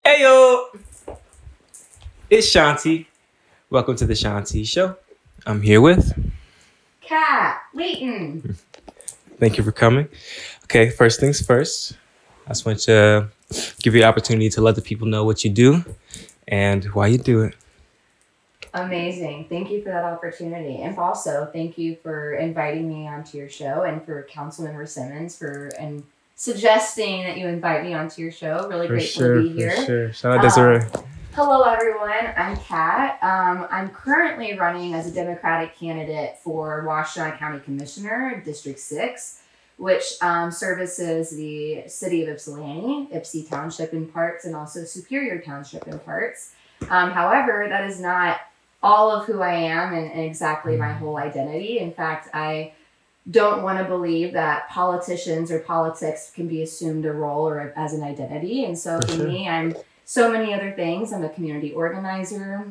Hey yo, it's Shanti. Welcome to the Shanti Show. I'm here with. Cat, Layton. Thank you for coming. Okay, first things first. I just want to give you the opportunity to let the people know what you do and why you do it. Amazing. Thank you for that opportunity. And also, thank you for inviting me onto your show and for Councilmember Simmons and suggesting that you invite me onto your show. Really grateful to be here. Sure. Shout out Desiree. Hello, everyone. I'm Kat. I'm currently running as a Democratic candidate for Washtenaw County Commissioner, District 6, which services the city of Ypsilanti, Ypsi Township in parts, and also Superior Township in parts. However, that is not all of who I am and exactly my whole identity. In fact, I don't want to believe that politicians or politics can be assumed a role or as an identity. And so for me, I'm so many other things. I'm a community organizer,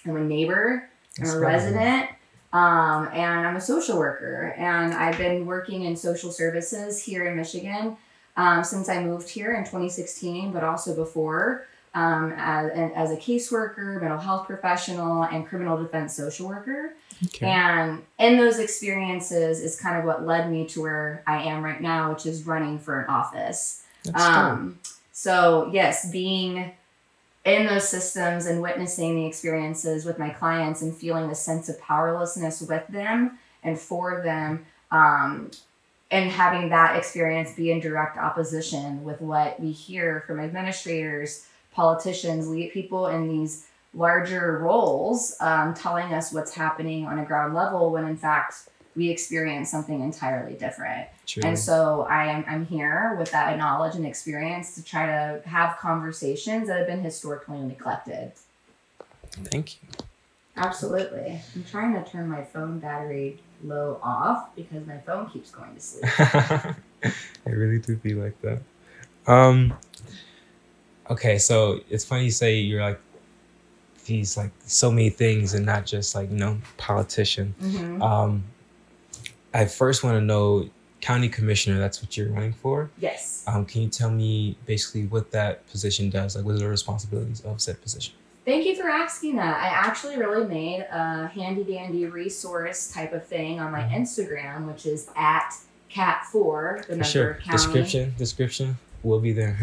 I'm a neighbor, I'm a resident, and I'm a social worker. And I've been working in social services here in Michigan since I moved here in 2016, but also before as a caseworker, mental health professional, and criminal defense social worker. Okay. And in those experiences is kind of what led me to where I am right now, which is running for an office. So yes, being in those systems and witnessing the experiences with my clients and feeling the sense of powerlessness with them and for them, and having that experience be in direct opposition with what we hear from administrators, politicians, people in these larger roles, telling us what's happening on a ground level when in fact we experience something entirely different. Truly. And so I'm here with that knowledge and experience to try to have conversations that have been historically neglected. Thank you. Absolutely. I'm trying to turn my phone battery low off because my phone keeps going to sleep. I really do be like that. Okay, so it's funny you say you're like these like so many things and not just like politician. Mm-hmm. I first want to know county commissioner. That's what you're running for. Yes. Can you tell me basically what that position does? Like, what are the responsibilities of said position? Thank you for asking that. I actually really made a handy dandy resource type of thing on my Instagram, which is at cat4, the number county. Description will be there.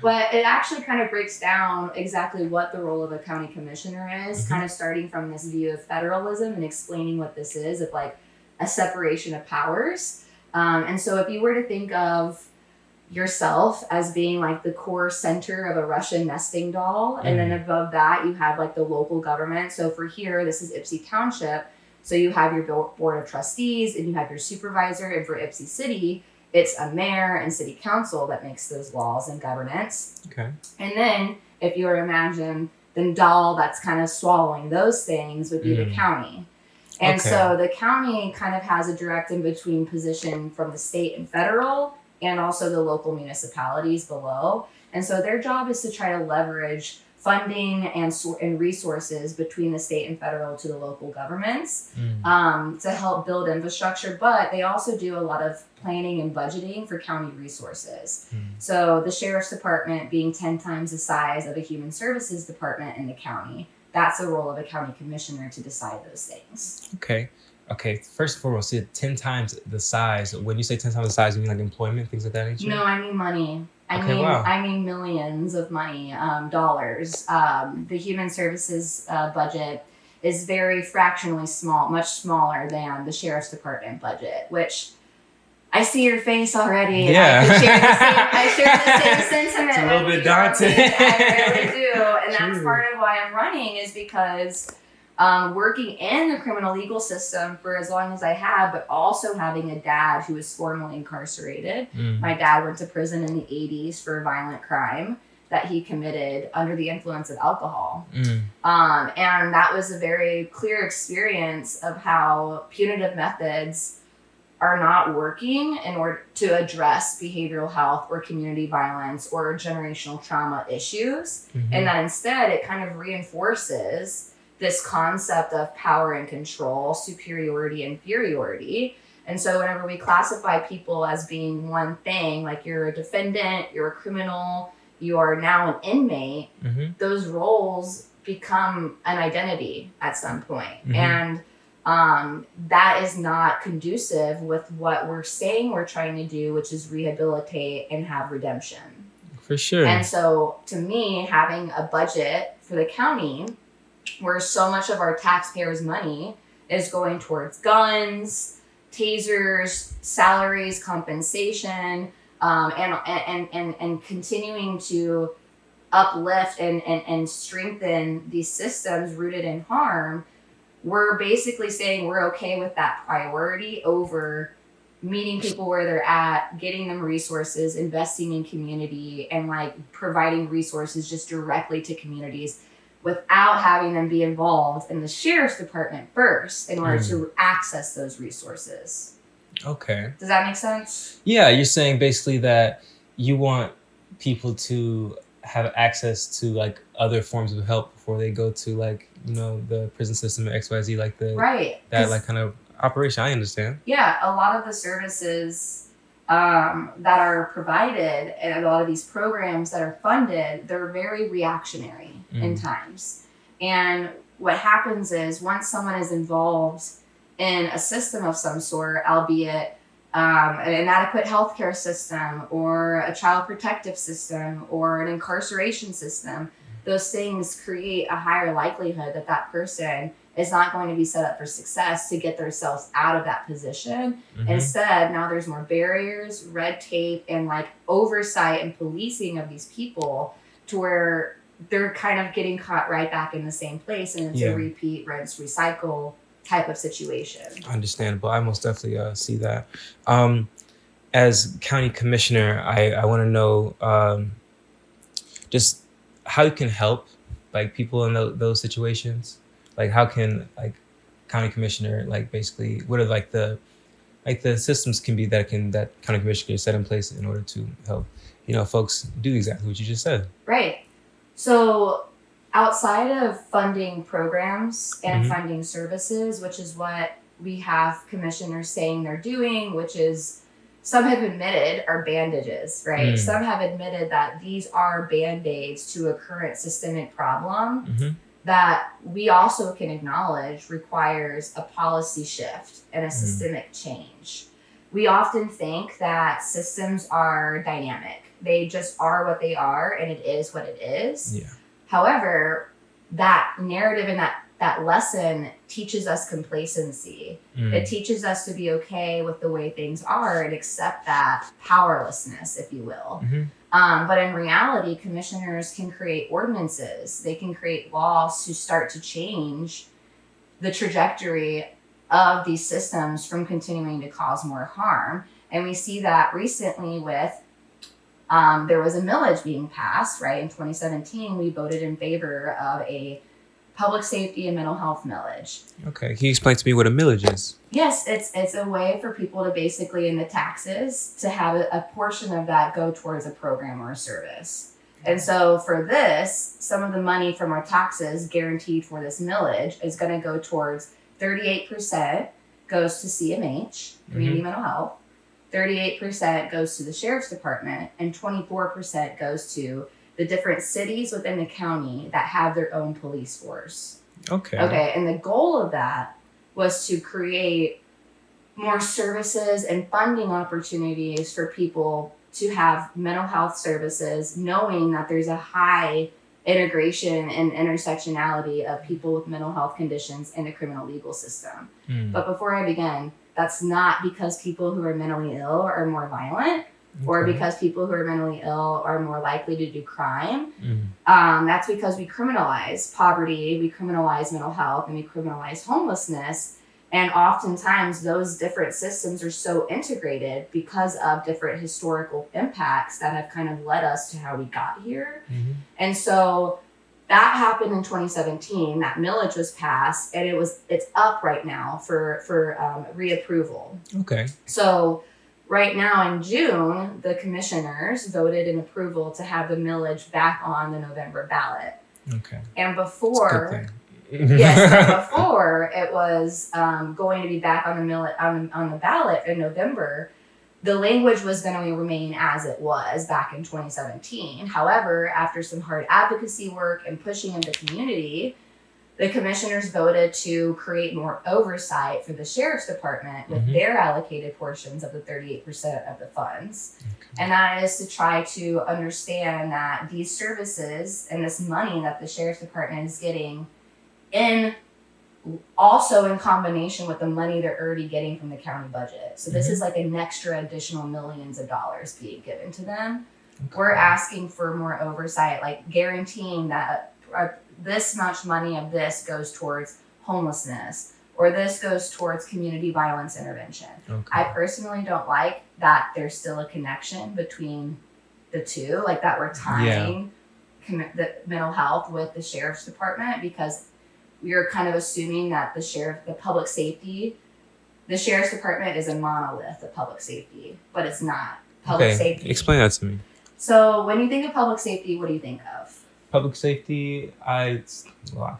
But it actually kind of breaks down exactly what the role of a county commissioner is, kind of starting from this view of federalism and explaining what this is, of like a separation of powers. And so if you were to think of yourself as being like the core center of a Russian nesting doll, and then above that you have like the local government. So for here, this is Ypsi Township. So you have your board of trustees and you have your supervisor, and for Ypsi City, it's a mayor and city council that makes those laws and governance. Okay. And then if you were to imagine the doll that's kind of swallowing those things would be the county. And so the county kind of has a direct in-between position from the state and federal, and also the local municipalities below. And so their job is to try to leverage funding and resources between the state and federal to the local governments to help build infrastructure. But they also do a lot of planning and budgeting for county resources. So the sheriff's department being 10 times the size of a human services department in the county, that's the role of a county commissioner to decide those things. Okay. First and foremost, 10 times the size. When you say 10 times the size, you mean like employment, things like that nature? No, I mean money. I mean millions of money, dollars. The human services budget is very fractionally small, much smaller than the sheriff's department budget, which I see your face already. And yeah. I share the same sentiment. It's a little bit daunting. I really do. And that's part of why I'm running, is because working in the criminal legal system for as long as I have, but also having a dad who was formerly incarcerated. My dad went to prison in the 80s for a violent crime that he committed under the influence of alcohol. And that was a very clear experience of how punitive methods are not working in order to address behavioral health or community violence or generational trauma issues. And that instead it kind of reinforces this concept of power and control, superiority, inferiority. And so whenever we classify people as being one thing, like you're a defendant, you're a criminal, you are now an inmate, Mm-hmm. those roles become an identity at some point. Mm-hmm. And that is not conducive with what we're saying we're trying to do, which is rehabilitate and have redemption. For sure. And so to me, having a budget for the county where so much of our taxpayers' money is going towards guns, tasers, salaries, compensation, and continuing to uplift and strengthen these systems rooted in harm, we're basically saying we're okay with that priority over meeting people where they're at, getting them resources, investing in community, and like providing resources just directly to communities without having them be involved in the sheriff's department first in order to access those resources. Okay. Does that make sense? Yeah, you're saying basically that you want people to have access to like other forms of help before they go to like, you know, the prison system or XYZ, like the Right. that like kind of operation. I understand. Yeah, a lot of the services that are provided and a lot of these programs that are funded, they're very reactionary in times. And what happens is once someone is involved in a system of some sort, albeit an inadequate healthcare system or a child protective system or an incarceration system, those things create a higher likelihood that that person is not going to be set up for success to get themselves out of that position. Instead, now there's more barriers, red tape, and like oversight and policing of these people to where they're kind of getting caught right back in the same place, and it's a repeat, rinse, recycle type of situation. Understandable. I most definitely see that. As county commissioner, I want to know just how you can help like people in those situations. Like how can like county commissioner like basically what are like the systems can be that county commissioner can set in place in order to help, you know, folks do exactly what you just said. Right. So outside of funding programs and funding services, which is what we have commissioners saying they're doing, which is some have admitted are bandages, right? Some have admitted that these are band-aids to a current systemic problem that we also can acknowledge requires a policy shift and a systemic change. We often think that systems are dynamic. They just are what they are, and it is what it is. Yeah. However, that narrative and that lesson teaches us complacency. It teaches us to be okay with the way things are and accept that powerlessness, if you will. But in reality, commissioners can create ordinances. They can create laws to start to change the trajectory of these systems from continuing to cause more harm. And we see that recently with there was a millage being passed, right? In 2017, we voted in favor of a public safety and mental health millage. Okay, can you explain to me what a millage is? Yes, it's a way for people to basically in the taxes to have a portion of that go towards a program or a service. And so for this, some of the money from our taxes guaranteed for this millage is going to go towards 38% goes to CMH, Community Mental Health, 38% goes to the Sheriff's Department, and 24% goes to the different cities within the county that have their own police force. Okay, and the goal of that was to create more services and funding opportunities for people to have mental health services, knowing that there's a high integration and intersectionality of people with mental health conditions in the criminal legal system. But before I begin, that's not because people who are mentally ill are more violent or because people who are mentally ill are more likely to do crime. That's because we criminalize poverty, we criminalize mental health, and we criminalize homelessness. And oftentimes those different systems are so integrated because of different historical impacts that have kind of led us to how we got here. And so that happened in 2017. That millage was passed, and it's up right now for reapproval. Okay. So right now in June, the commissioners voted in approval to have the millage back on the November ballot. Okay. And before, before it was going to be back on the ballot in November, the language was going to remain as it was back in 2017. However, after some hard advocacy work and pushing in the community, the commissioners voted to create more oversight for the sheriff's department with their allocated portions of the 38% of the funds. Okay. And that is to try to understand that these services and this money that the sheriff's department is getting also in combination with the money they're already getting from the county budget. So this is like an extra additional millions of dollars being given to them. Okay. We're asking for more oversight, like guaranteeing that this much money of this goes towards homelessness, or this goes towards community violence intervention. Okay. I personally don't like that there's still a connection between the two, like that we're tying the mental health with the sheriff's department, because we are kind of assuming that the sheriff's department is a monolith of public safety, but it's not. Public safety. Explain that to me. So when you think of public safety, what do you think of? Public safety, I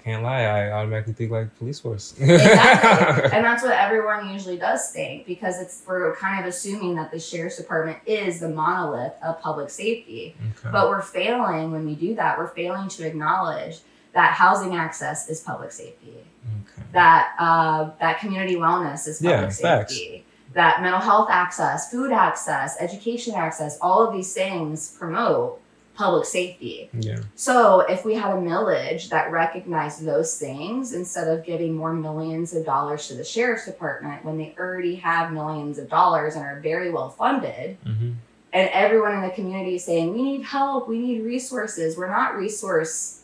can't lie, I automatically think like police force. Exactly. And that's what everyone usually does think, because we're kind of assuming that the sheriff's department is the monolith of public safety. Okay. But we're failing when we do that. We're failing to acknowledge that housing access is public safety. Okay. That community wellness is public safety. Facts. That mental health access, food access, education access, all of these things promote public safety. Yeah. So if we had a millage that recognized those things, instead of giving more millions of dollars to the sheriff's department when they already have millions of dollars and are very well funded, and everyone in the community is saying, we need help, we need resources, we're not resource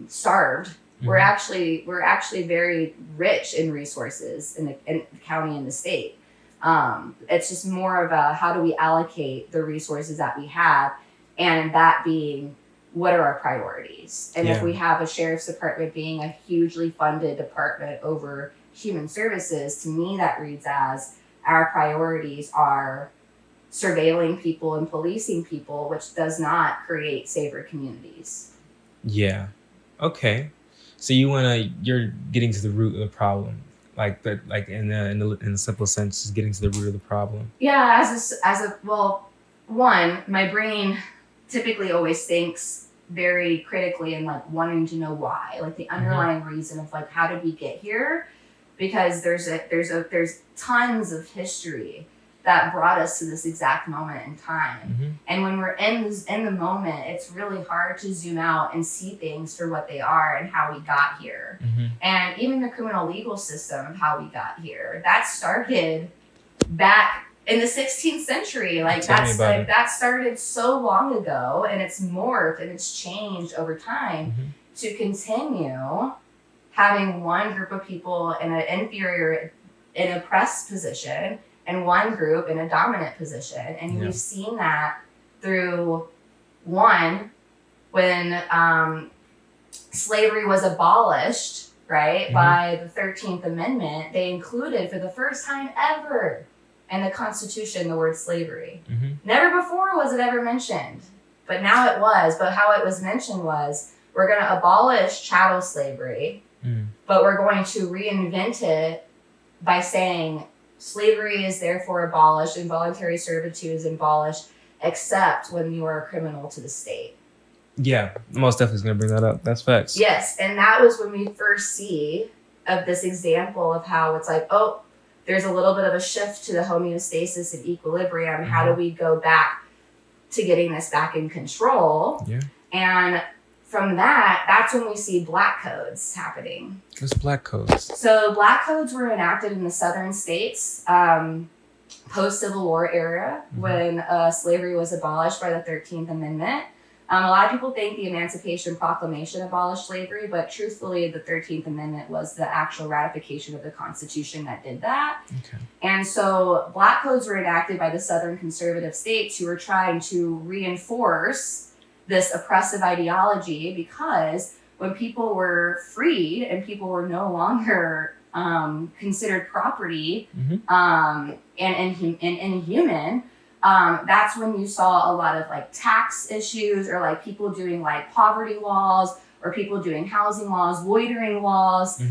starved. We're actually very rich in resources in the county and the state. It's just more of a, how do we allocate the resources that we have, and that being, what are our priorities? And if we have a sheriff's department being a hugely funded department over human services, to me that reads as our priorities are surveilling people and policing people, which does not create safer communities. Yeah. Okay. So you're getting to the root of the problem, like that, like in the simple sense, is getting to the root of the problem. Yeah. One, my brain typically always thinks very critically and like wanting to know why, like the underlying reason of like, how did we get here? Because there's tons of history that brought us to this exact moment in time. And when we're in the moment, it's really hard to zoom out and see things for what they are and how we got here. And even the criminal legal system of how we got here, that started back in the 16th century. That started so long ago, and it's morphed and it's changed over time to continue having one group of in an inferior, in a oppressed position, and one group in a dominant position. And we've seen that through when slavery was abolished, right, by the 13th Amendment, they included for the first time ever in the Constitution the word slavery. Never before was it ever mentioned, but now it was. But how it was mentioned was, we're going to abolish chattel slavery, but we're going to reinvent it by saying slavery is therefore abolished, involuntary servitude is abolished, except when you are a criminal to the state. Yeah, most definitely is going to bring that up. That's facts. Yes, and that was when we first see of this example of how it's like, oh, there's a little bit of a shift to the homeostasis and equilibrium. How do we go back to getting this back in control? Yeah. And from that's when we see black codes happening. What's black codes? So black codes were enacted in the southern states post-Civil War era when slavery was abolished by the 13th Amendment. A lot of people think the Emancipation Proclamation abolished slavery, but truthfully, the 13th Amendment was the actual ratification of the Constitution that did that. Okay. And so black codes were enacted by the southern conservative states who were trying to reinforce this oppressive ideology, because when people were freed and people were no longer considered property and inhuman, that's when you saw a lot of like tax issues, or like people doing like poverty laws, or people doing housing laws, loitering laws,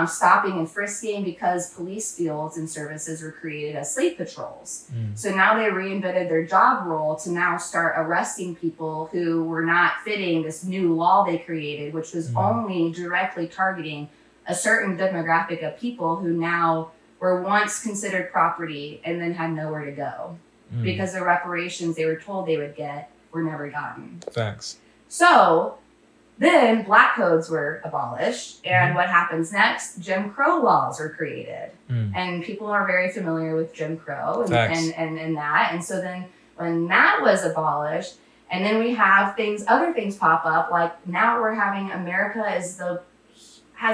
stopping and frisking, because police fields and services were created as slave patrols. So now they reinvented their job role to now start arresting people who were not fitting this new law they created, which was only directly targeting a certain demographic of people who now were once considered property and then had nowhere to go because the reparations they were told they would get were never gotten. Facts. So then black codes were abolished, and what happens next? Jim Crow laws were created. And people are very familiar with Jim Crow and that. And so then when that was abolished, and then we have other things pop up, like now we're having America has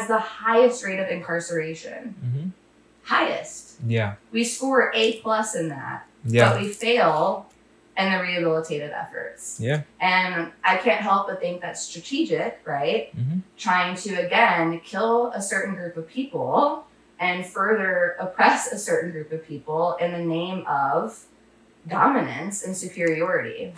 the highest rate of incarceration. Highest. Yeah. We score A+ in that. Yeah. But we fail in the rehabilitative efforts. Yeah. And I can't help but think that's strategic, right? Trying to, again, kill a certain group of people and further oppress a certain group of people in the name of dominance and superiority.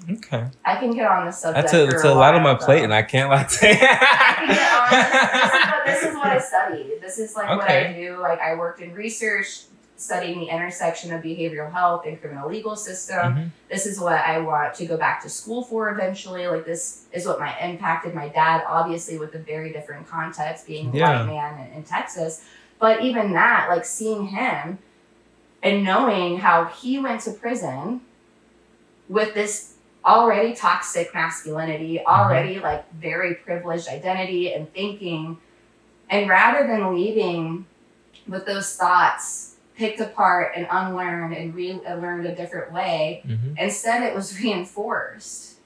Okay. I can get on this subject. It's a lot on my plate, and I can't like say. I can get on this is what I studied. This is like what I do. Like I worked in research, studying the intersection of behavioral health and criminal legal system. This is what I want to go back to school for eventually. Like this is what impacted my dad, obviously with a very different context, being a white man in Texas. But even that, like seeing him and knowing how he went to prison with this already toxic masculinity, already like very privileged identity and thinking, and rather than leaving with those thoughts picked apart and unlearned and learned a different way, instead it was reinforced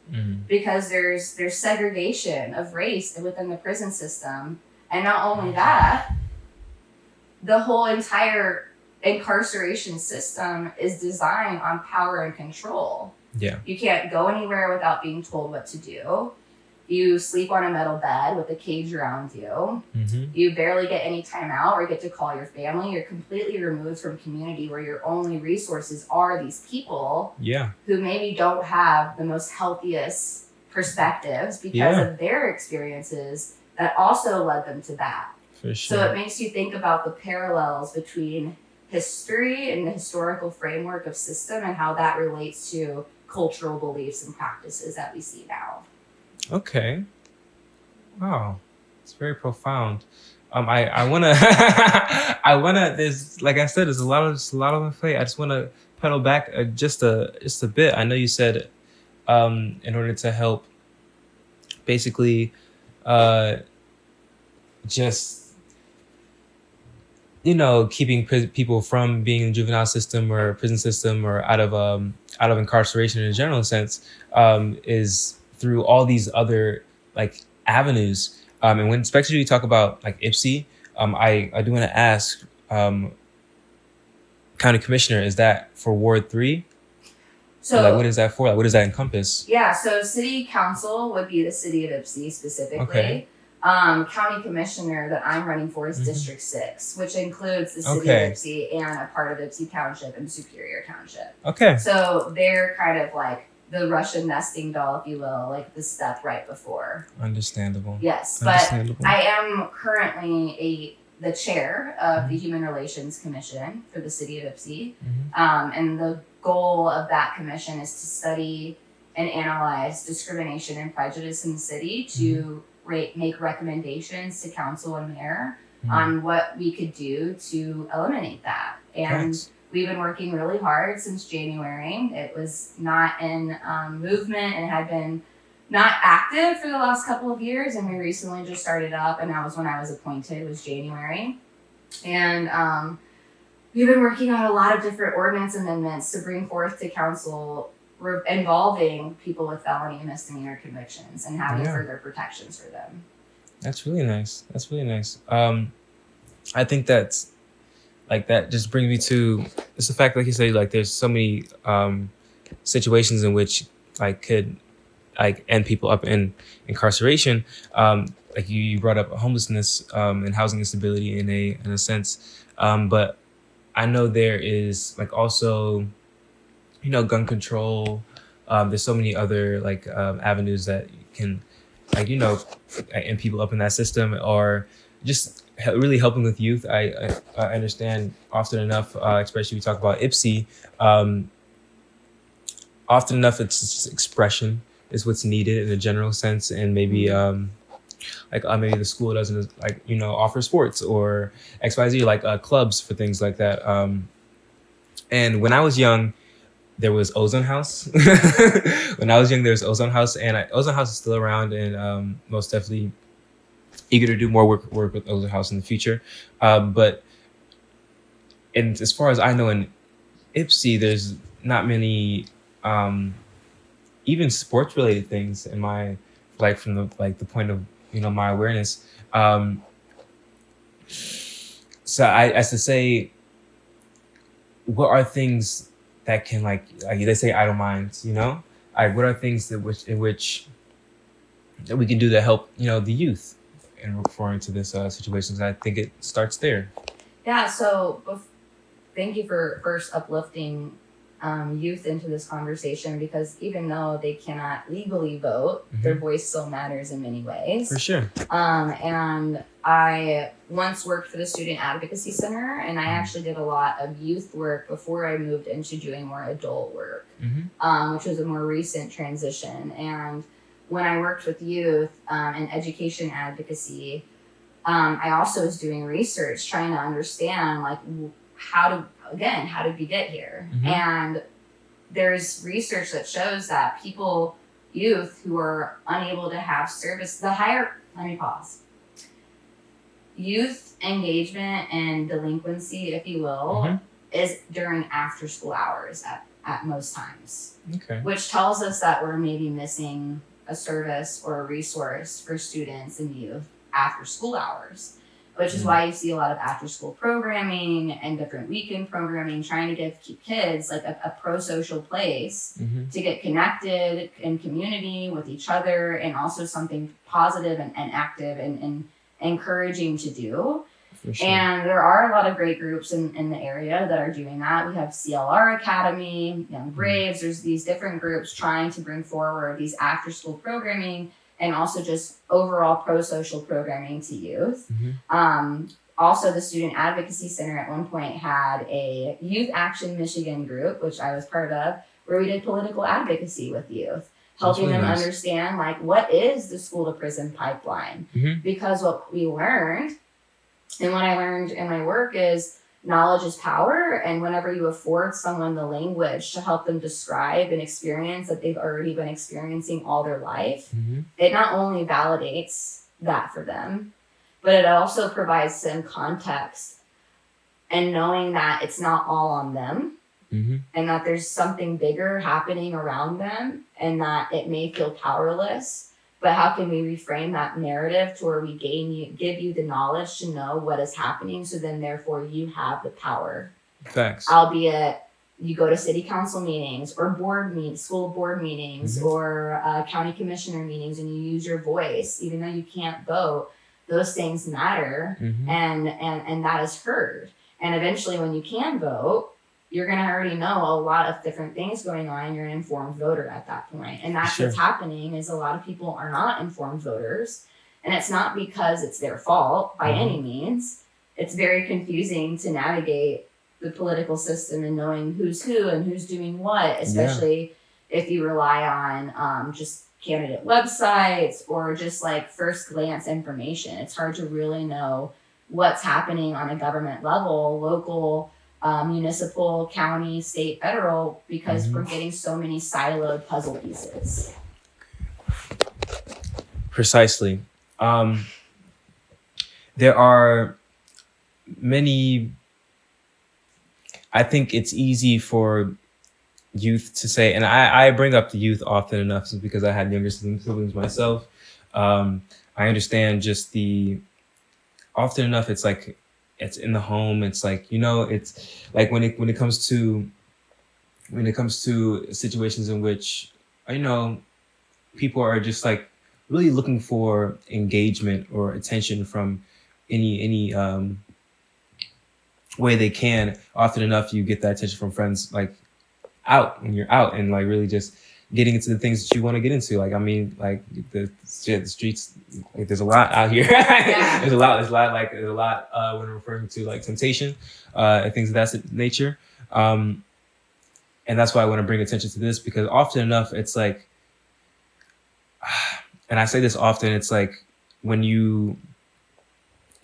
because there's segregation of race within the prison system. And not only that, the whole entire incarceration system is designed on power and control. Yeah. You can't go anywhere without being told what to do. You sleep on a metal bed with a cage around you. You barely get any time out or get to call your family. You're completely removed from community where your only resources are these people who maybe don't have the most healthiest perspectives because of their experiences that also led them to that. For sure. So it makes you think about the parallels between history and the historical framework of system and how that relates to cultural beliefs and practices that we see now. Okay. Wow. It's very profound. I wanna there's, like I said, there's a lot on my plate. I just wanna pedal back just a bit. I know you said in order to help basically just keeping people from being in the juvenile system or prison system or out of incarceration in a general sense is through all these other like avenues. And when especially you talk about like IPSI, I do want to ask, County Commissioner, is that for Ward 3? So like, what is that for? Like, what does that encompass? Yeah, so City Council would be the city of IPSI specifically. County Commissioner that I'm running for is District 6, which includes the city of IPSI and a part of IPSI Township and Superior Township. So they're kind of like the Russian nesting doll, if you will, like the step right before. Understandable. Yes, but I am currently the chair of the Human Relations Commission for the city of IPSI. And the goal of that commission is to study and analyze discrimination and prejudice in the city to make recommendations to council and mayor on what we could do to eliminate that. And we've been working really hard since January. It was not in movement and had been not active for the last couple of years. And we recently just started up, and that was when I was appointed, was January. And we've been working on a lot of different ordinance amendments to bring forth to council involving people with felony and misdemeanor convictions and having further protections for them. That's really nice. I think that's like, that just brings me to it's the fact, like you say, like there's so many situations in which like could like end people up in incarceration. Like you brought up homelessness and housing instability in a sense, but I know there is like also gun control. There's so many other like avenues that can like, and people up in that system, or just really helping with youth. I understand often enough, especially we talk about IPSI, um, often enough it's just expression is what's needed in a general sense, and maybe maybe the school doesn't offer sports or XYZ, clubs for things like that. And when I was young, there was Ozone House. When I was young, there was Ozone House, and Ozone House is still around, and most definitely eager to do more work with Ozone House in the future. But and as far as I know, in IPSI, there's not many even sports related things in my from the point of my awareness. So I as to say, what are things that can they say idle minds, what are things that which that we can do to help the youth in referring to this situation? I think it starts there. Yeah. So thank you for first uplifting youth into this conversation, because even though they cannot legally vote, their voice still matters in many ways. For sure. And I once worked for the Student Advocacy Center, and I actually did a lot of youth work before I moved into doing more adult work, which was a more recent transition. And when I worked with youth in education advocacy, I also was doing research, trying to understand how did we get here? And there's research that shows that youth who are unable to have service, let me pause. Youth engagement and delinquency, if you will, is during after school hours at most times. Okay. Which tells us that we're maybe missing a service or a resource for students and youth after school hours, which is why you see a lot of after school programming and different weekend programming, trying to give kids a pro-social place to get connected in community with each other, and also something positive and active and encouraging to do. Sure. And there are a lot of great groups in the area that are doing that. We have CLR Academy, Young Braves. There's these different groups trying to bring forward these after school programming and also just overall pro-social programming to youth. Also, the Student Advocacy Center at one point had a Youth Action Michigan group, which I was part of, where we did political advocacy with youth, helping them understand what is the school to prison pipeline. Because what we learned, and what I learned in my work, is knowledge is power. And whenever you afford someone the language to help them describe an experience that they've already been experiencing all their life, it not only validates that for them, but it also provides them context and knowing that it's not all on them, and that there's something bigger happening around them, and that it may feel powerless. But how can we reframe that narrative to where we give you the knowledge to know what is happening, so then therefore you have the power. Facts. Albeit you go to city council meetings or school board meetings or county commissioner meetings, and you use your voice, even though you can't vote. Those things matter, and that is heard. And eventually, when you can vote, you're going to already know a lot of different things going on, and you're an informed voter at that point. And that's what's happening, is a lot of people are not informed voters. And it's not because it's their fault by any means. It's very confusing to navigate the political system and knowing who's who and who's doing what, especially if you rely on just candidate websites or just first glance information. It's hard to really know what's happening on a government level, local, municipal, county, state, federal, because we're getting so many siloed puzzle pieces. Precisely. There are many. I think it's easy for youth to say, and I bring up the youth often enough because I had younger siblings myself. I understand just often enough it's it's in the home. It's it's when it comes to situations in which people are just really looking for engagement or attention from any way they can. Often enough you get that attention from friends out when you're out, and really just getting into the things that you want to get into. Like, I mean, like the streets, like there's a lot out here. Yeah. There's a lot when referring to like temptation, and things of that nature. And that's why I want to bring attention to this, because often enough, it's like, and I say this often, it's like when you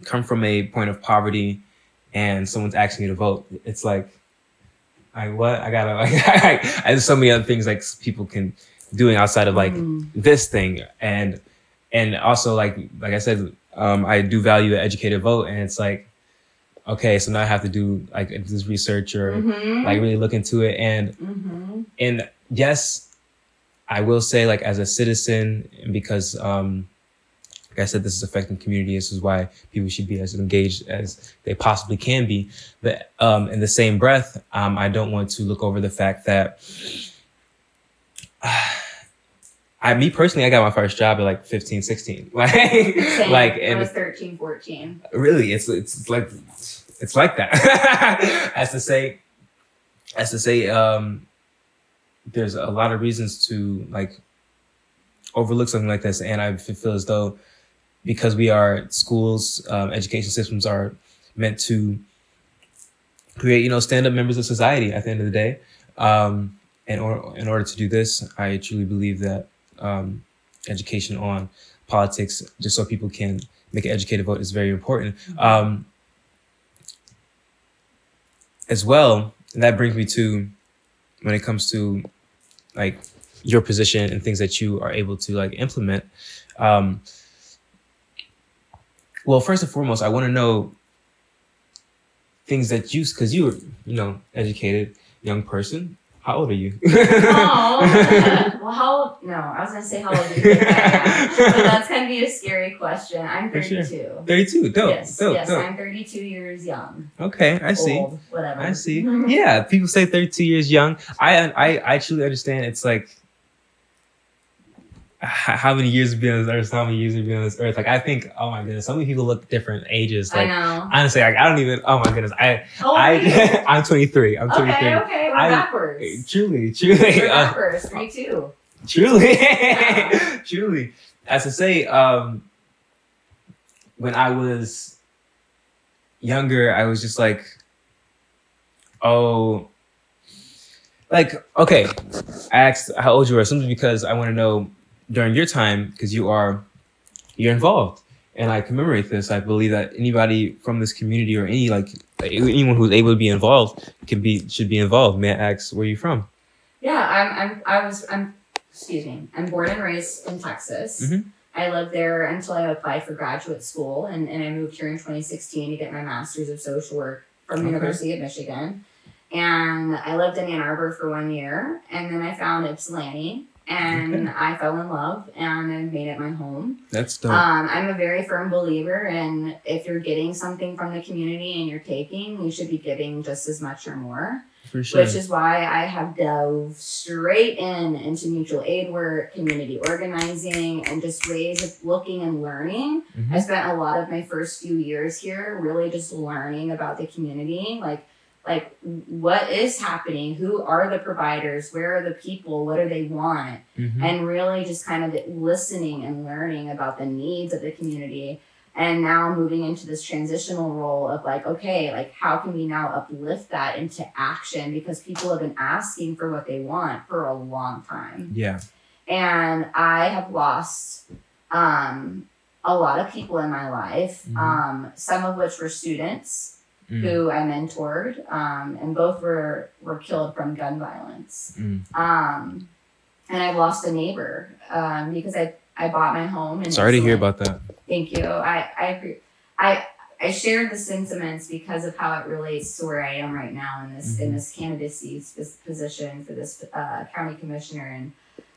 come from a point of poverty and someone's asking you to vote, it's like what? I gotta like, there's so many other things like people can doing outside of like this thing. And also like I said, I do value an educated vote, and it's like, okay, so now I have to do like this research or like really look into it. And yes, I will say, like, as a citizen, because like I said, this is affecting community. This is why people should be as engaged as they possibly can be. But in the same breath, I don't want to look over the fact that me personally, I got my first job at like 15, 16. Like, I was 13, 14. Really, it's like that. As to say, there's a lot of reasons to like overlook something like this, and I feel as though because we are schools, education systems are meant to create, stand-up members of society at the end of the day. In order to do this, I truly believe that education on politics, just so people can make an educated vote, is very important. As well, and that brings me to when it comes to like your position and things that you are able to like implement. Well, first and foremost, I want to know things that because you're, educated young person. How old are you? Oh, well, no, I was going to say how old do you think I am? But that's going to be a scary question. I'm 32. Sure. 32, dope. Yes, dope. I'm 32 years young. Okay, I see. Old, whatever. I see. Yeah, people say 32 years young. I truly understand. It's like, how many years have been on this earth? How many years have been on this earth? Like, I think, oh my goodness, so many people look different ages. Like, I know. Honestly, like, I don't even. Oh my goodness, I'm 23. I'm 23. Okay, we're backwards. Truly. We're backwards. 32. Truly. Truly. As to say, when I was younger, I was just like, oh, like, okay. I asked how old you were simply because I want to know during your time, because you're involved, and I commemorate this. I believe that anybody from this community or anyone who's able to be involved should be involved. May I ask where you're from? Yeah, I'm born and raised in Texas. Mm-hmm. I lived there until I applied for graduate school, and I moved here in 2016 to get my master's of social work from the University of Michigan. And I lived in Ann Arbor for 1 year, and then I found Ypsilanti, and I fell in love, and I made it my home. That's dope. I'm a very firm believer in if you're getting something from the community and you're taking, you should be giving just as much or more. For sure. Which is why I have dove straight into mutual aid work, community organizing, and just ways of looking and learning. Mm-hmm. I spent a lot of my first few years here really just learning about the community, like what is happening, who are the providers, where are the people, what do they want, and really just kind of listening and learning about the needs of the community. And now moving into this transitional role of like, okay, like how can we now uplift that into action, because people have been asking for what they want for a long time. Yeah. And I have lost a lot of people in my life, some of which were students who I mentored, and both were killed from gun violence. And I've lost a neighbor because I bought my home. And sorry to hear about that. Thank you. I shared the sentiments because of how it relates to where I am right now in this candidacy position for this county commissioner.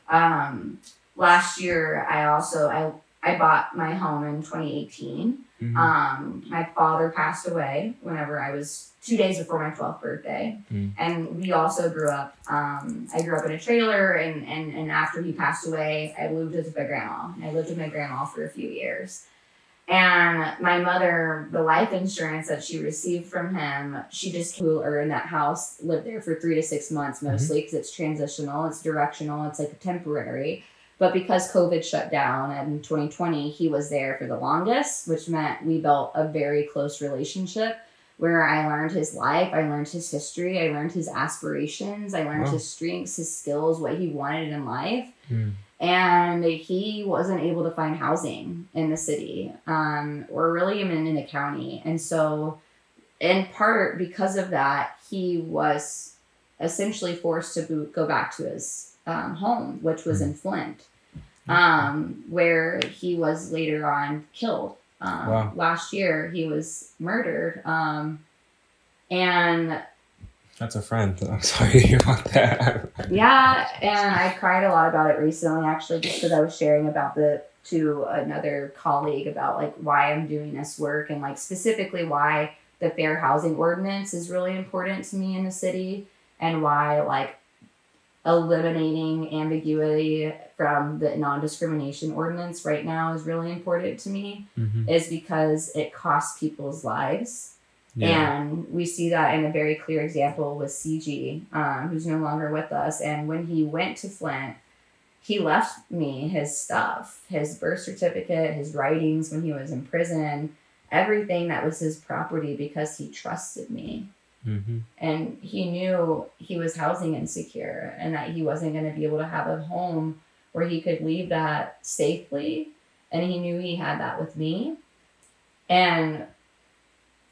And last year, I bought my home in 2018. My father passed away whenever I was 2 days before my 12th birthday. And we also grew up, I grew up in a trailer, and after he passed away, I moved with my grandma. I lived with my grandma for a few years. And my mother, the life insurance that she received from him, she just who are in that house lived there for 3 to 6 months mostly because it's transitional, it's directional, it's like a temporary. But because COVID shut down in 2020, he was there for the longest, which meant we built a very close relationship where I learned his life, I learned his history, I learned his aspirations, I learned his strengths, his skills, what he wanted in life. And he wasn't able to find housing in the city, or really even in the county. And so, in part because of that, he was essentially forced to go back to his home, which was in Flint, where he was later on killed. Last year, he was murdered. And that's a friend. I'm sorry to hear about that. Yeah, and I cried a lot about it recently, actually, just because I was sharing about to another colleague about like why I'm doing this work and like specifically why the fair housing ordinance is really important to me in the city and why like eliminating ambiguity from the non-discrimination ordinance right now is really important to me is because it costs people's lives. Yeah. And we see that in a very clear example with CG, who's no longer with us. And when he went to Flint, he left me his stuff, his birth certificate, his writings when he was in prison, everything that was his property because he trusted me. And he knew he was housing insecure and that he wasn't going to be able to have a home where he could leave that safely. And he knew he had that with me. And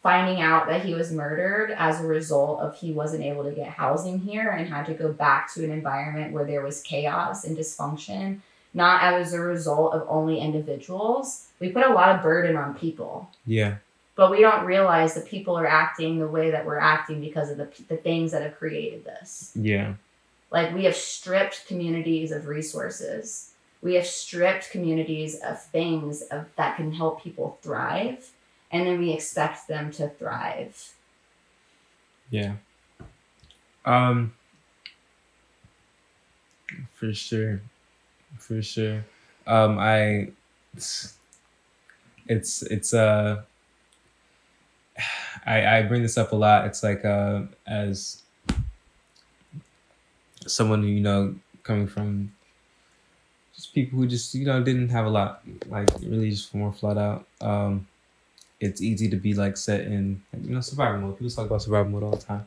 finding out that he was murdered as a result of he wasn't able to get housing here and had to go back to an environment where there was chaos and dysfunction, not as a result of only individuals. We put a lot of burden on people. Yeah. But we don't realize that people are acting the way that we're acting because of the things that have created this. Yeah. Like we have stripped communities of resources. We have stripped communities of things that can help people thrive. And then we expect them to thrive. Yeah. For sure. I bring this up a lot. It's like as someone who coming from just people who just didn't have a lot, like really just more flat out. It's easy to be like set in survival mode. People talk about survival mode all the time.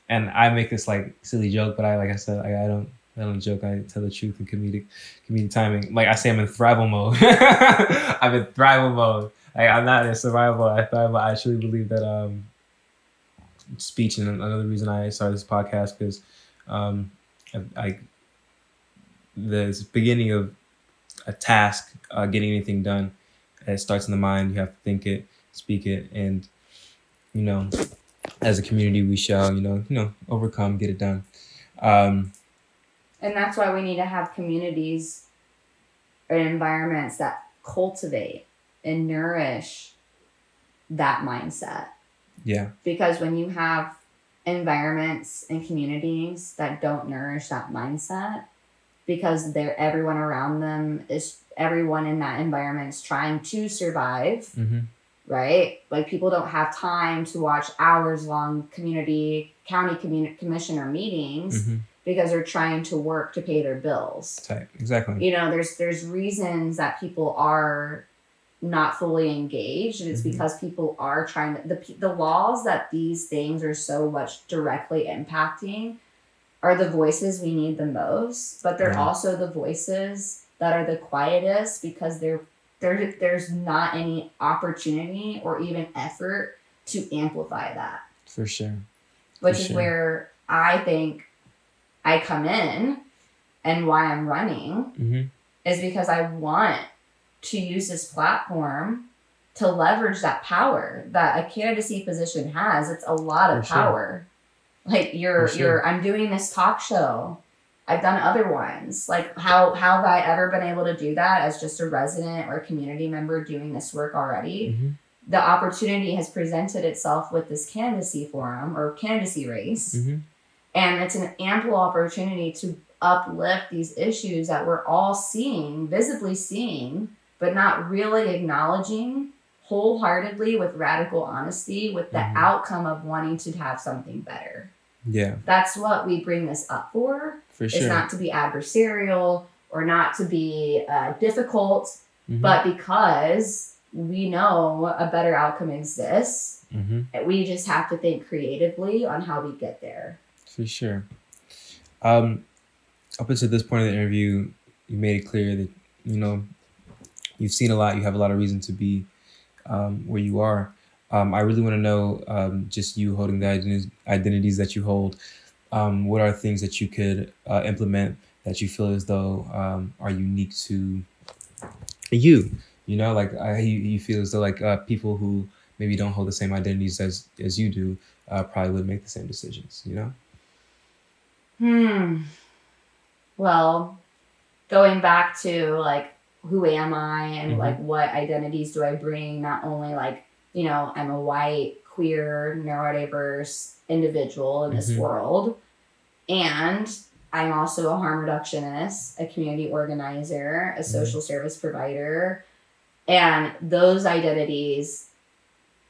And I make this like silly joke, but I don't joke. I tell the truth in comedic timing. Like I say I'm in thrival mode. I'm in thrival mode. Like I'm not in survival. I thrive. I truly believe that speech, and another reason I started this podcast because the beginning of a task, getting anything done, it starts in the mind. You have to think it, speak it, and as a community, we shall overcome, get it done. And that's why we need to have communities or environments that cultivate and nourish that mindset. Yeah. Because when you have environments and communities that don't nourish that mindset, because everyone around them everyone in that environment is trying to survive, right? Like people don't have time to watch hours long county commissioner meetings because they're trying to work to pay their bills. Right. Exactly. There's reasons that people are not fully engaged, and it's because people are trying to, the laws that these things are so much directly impacting are the voices we need the most, but they're also the voices that are the quietest because there's not any opportunity or even effort to amplify that. For sure. Which is where I think I come in, and why I'm running is because I want to use this platform to leverage that power that a candidacy position has. It's a lot of power. Like I'm doing this talk show. I've done other ones. Like how have I ever been able to do that as just a resident or a community member doing this work already? The opportunity has presented itself with this candidacy forum or candidacy race. And it's an ample opportunity to uplift these issues that we're all visibly seeing, but not really acknowledging wholeheartedly with radical honesty with the outcome of wanting to have something better. Yeah. That's what we bring this up for. For sure. It's not to be adversarial or not to be difficult, but because we know a better outcome exists, we just have to think creatively on how we get there. For sure. Up until this point of the interview, you made it clear that, you know, you've seen a lot. You have a lot of reason to be where you are. I really want to know, just you holding the identities that you hold, what are things that you could implement that you feel as though are unique to you? You know, like you feel as though like people who maybe don't hold the same identities as you do probably would make the same decisions, you know? Well, going back to like, who am I and like what identities do I bring? Not only like, you know, I'm a white, queer, neurodiverse individual in this world, and I'm also a harm reductionist, a community organizer, a social service provider. And those identities,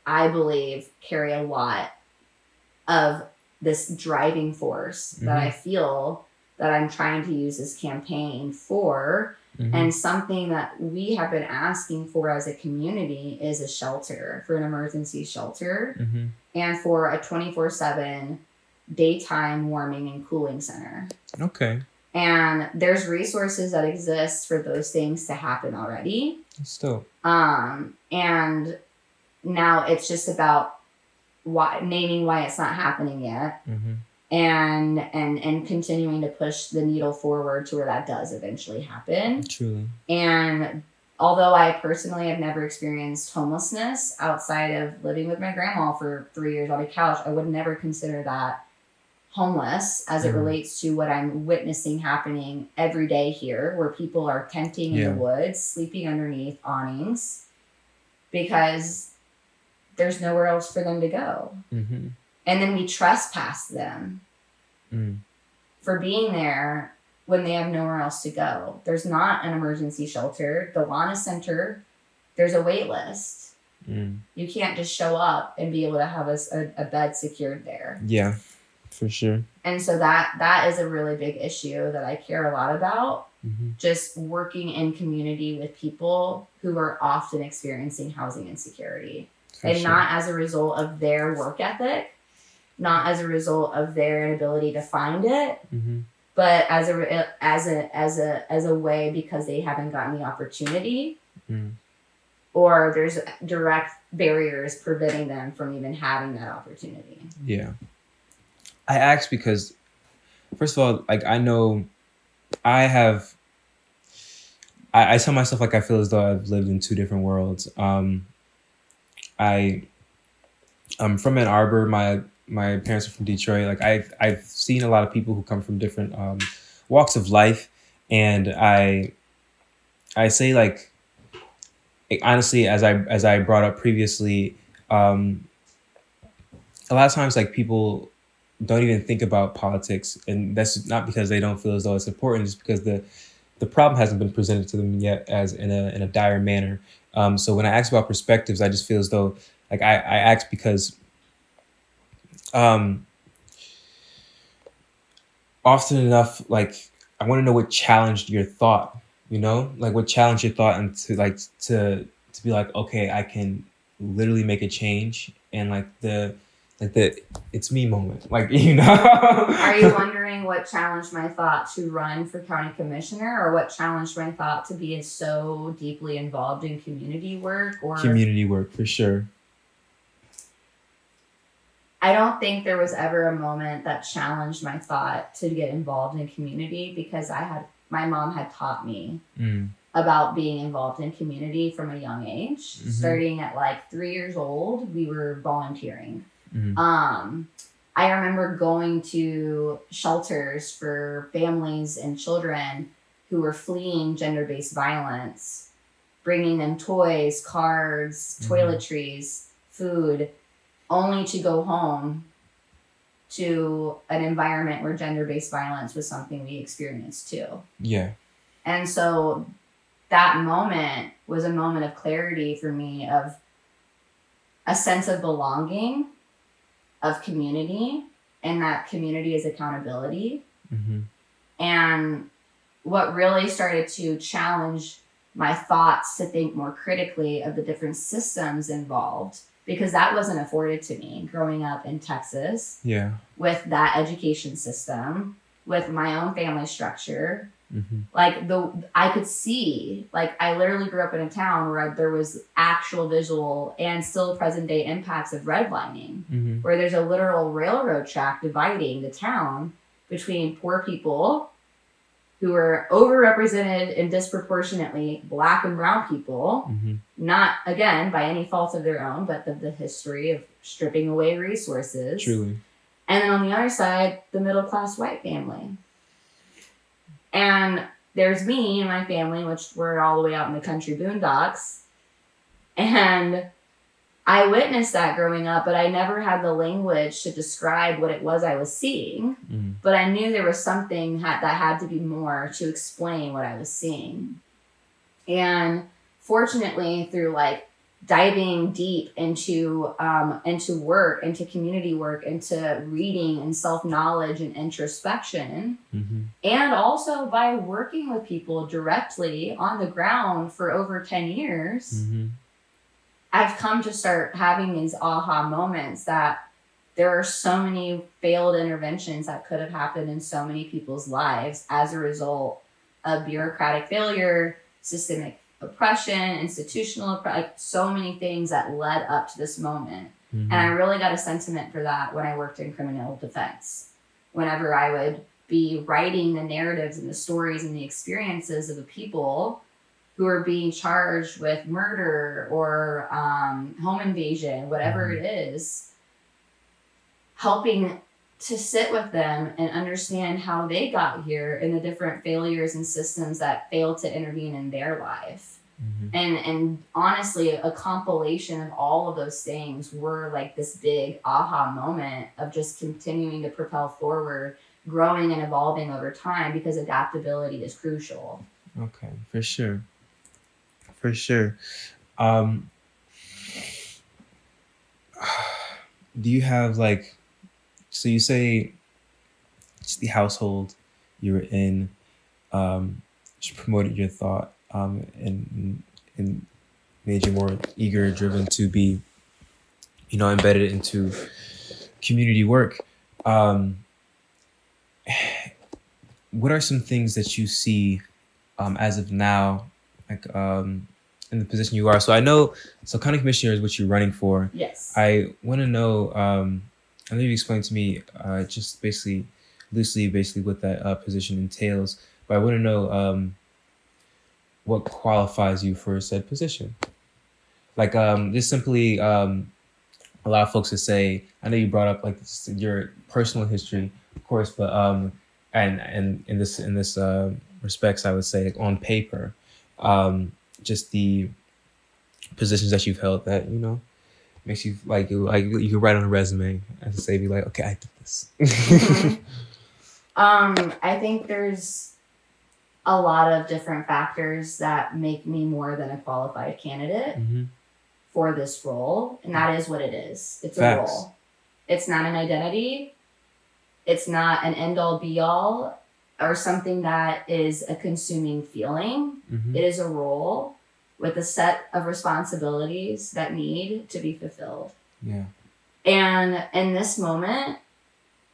I believe, carry a lot of this driving force that I feel that I'm trying to use this campaign for. And something that we have been asking for as a community is a shelter, for an emergency shelter, and for a 24/7 daytime warming and cooling center. Okay. And there's resources that exist for those things to happen already. Still. And now it's just about naming why it's not happening yet. And continuing to push the needle forward to where that does eventually happen. Truly. And although I personally have never experienced homelessness outside of living with my grandma for 3 years on a couch, I would never consider that homeless as it relates to what I'm witnessing happening every day here, where people are tenting in the woods, sleeping underneath awnings, because there's nowhere else for them to go. And then we trespass them for being there when they have nowhere else to go. There's not an emergency shelter. The Lana Center, there's a wait list. You can't just show up and be able to have a bed secured there. Yeah, for sure. And so that is a really big issue that I care a lot about. Just working in community with people who are often experiencing housing insecurity. Not as a result of their work ethic, not as a result of their inability to find it, but as a way because they haven't gotten the opportunity, or there's direct barriers preventing them from even having that opportunity. Yeah. I asked because, first of all, like I know I tell myself like I feel as though I've lived in two different worlds. I'm from Ann Arbor. My parents are from Detroit. Like I've seen a lot of people who come from different walks of life, and I say like honestly, as I brought up previously, a lot of times like people don't even think about politics, and that's not because they don't feel as though it's important, just because the problem hasn't been presented to them yet as in a dire manner. So when I ask about perspectives, I just feel as though like I ask because often enough, like I want to know what challenged your thought, you know, like what challenged your thought, and to be like, okay, I can literally make a change, and like the it's me moment, like, you know. Are you wondering what challenged my thought to run for county commissioner, or what challenged my thought to be so deeply involved in community work? Or community work, for sure. I don't think there was ever a moment that challenged my thought to get involved in community, because my mom had taught me about being involved in community from a young age. Starting at like 3 years old, we were volunteering. I remember going to shelters for families and children who were fleeing gender-based violence, bringing them toys, cards, toiletries, food, only to go home to an environment where gender-based violence was something we experienced too. Yeah. And so that moment was a moment of clarity for me, of a sense of belonging, of community, and that community is accountability. Mm-hmm. And what really started to challenge my thoughts to think more critically of the different systems involved, because that wasn't afforded to me growing up in Texas. Yeah. With that education system, with my own family structure. Mm-hmm. Like I could see, like I literally grew up in a town where there was actual visual and still present day impacts of redlining, Mm-hmm. where there's a literal railroad track dividing the town between poor people who were overrepresented and disproportionately Black and brown people, Mm-hmm. not again by any fault of their own, but the history of stripping away resources. Truly. And then on the other side, the middle class white family. And there's me and my family, which we're all the way out in the country boondocks. And I witnessed that growing up, but I never had the language to describe what it was I was seeing. Mm-hmm. But I knew there was something that had to be more to explain what I was seeing. And fortunately, through like diving deep into work, into community work, into reading and self-knowledge and introspection, Mm-hmm. and also by working with people directly on the ground for over 10 years, Mm-hmm. I've come to start having these aha moments that there are so many failed interventions that could have happened in so many people's lives as a result of bureaucratic failure, systemic oppression, institutional oppression, like so many things that led up to this moment. Mm-hmm. And I really got a sentiment for that when I worked in criminal defense. Whenever I would be writing the narratives and the stories and the experiences of the people who are being charged with murder or home invasion, whatever Mm-hmm. it is, helping to sit with them and understand how they got here and the different failures and systems that failed to intervene in their life. Mm-hmm. And honestly, a compilation of all of those things were like this big aha moment of just continuing to propel forward, growing and evolving over time, because adaptability is crucial. Okay, for sure. For sure. Do you have like, so you say it's the household you were in, just promoted your thought, and made you more eager, driven to be, embedded into community work. What are some things that you see, as of now, like, in the position you are? So I know, so county commissioner is what you're running for. Yes. I want to know, I know you explained to me, just basically, loosely, basically what that position entails, but I want to know, what qualifies you for said position. Like, just simply, a lot of folks would say, I know you brought up like your personal history, of course, but and in this respects, I would say, like, on paper, just the positions that you've held that makes you like you can write on a resume and say, be like, okay, I did this. Mm-hmm. I think there's a lot of different factors that make me more than a qualified candidate Mm-hmm. for this role, and that is what it is. It's Facts. a role. It's not an identity. It's not an end-all be-all or something that is a consuming feeling. Mm-hmm. It is a role with a set of responsibilities that need to be fulfilled. Yeah. And in this moment,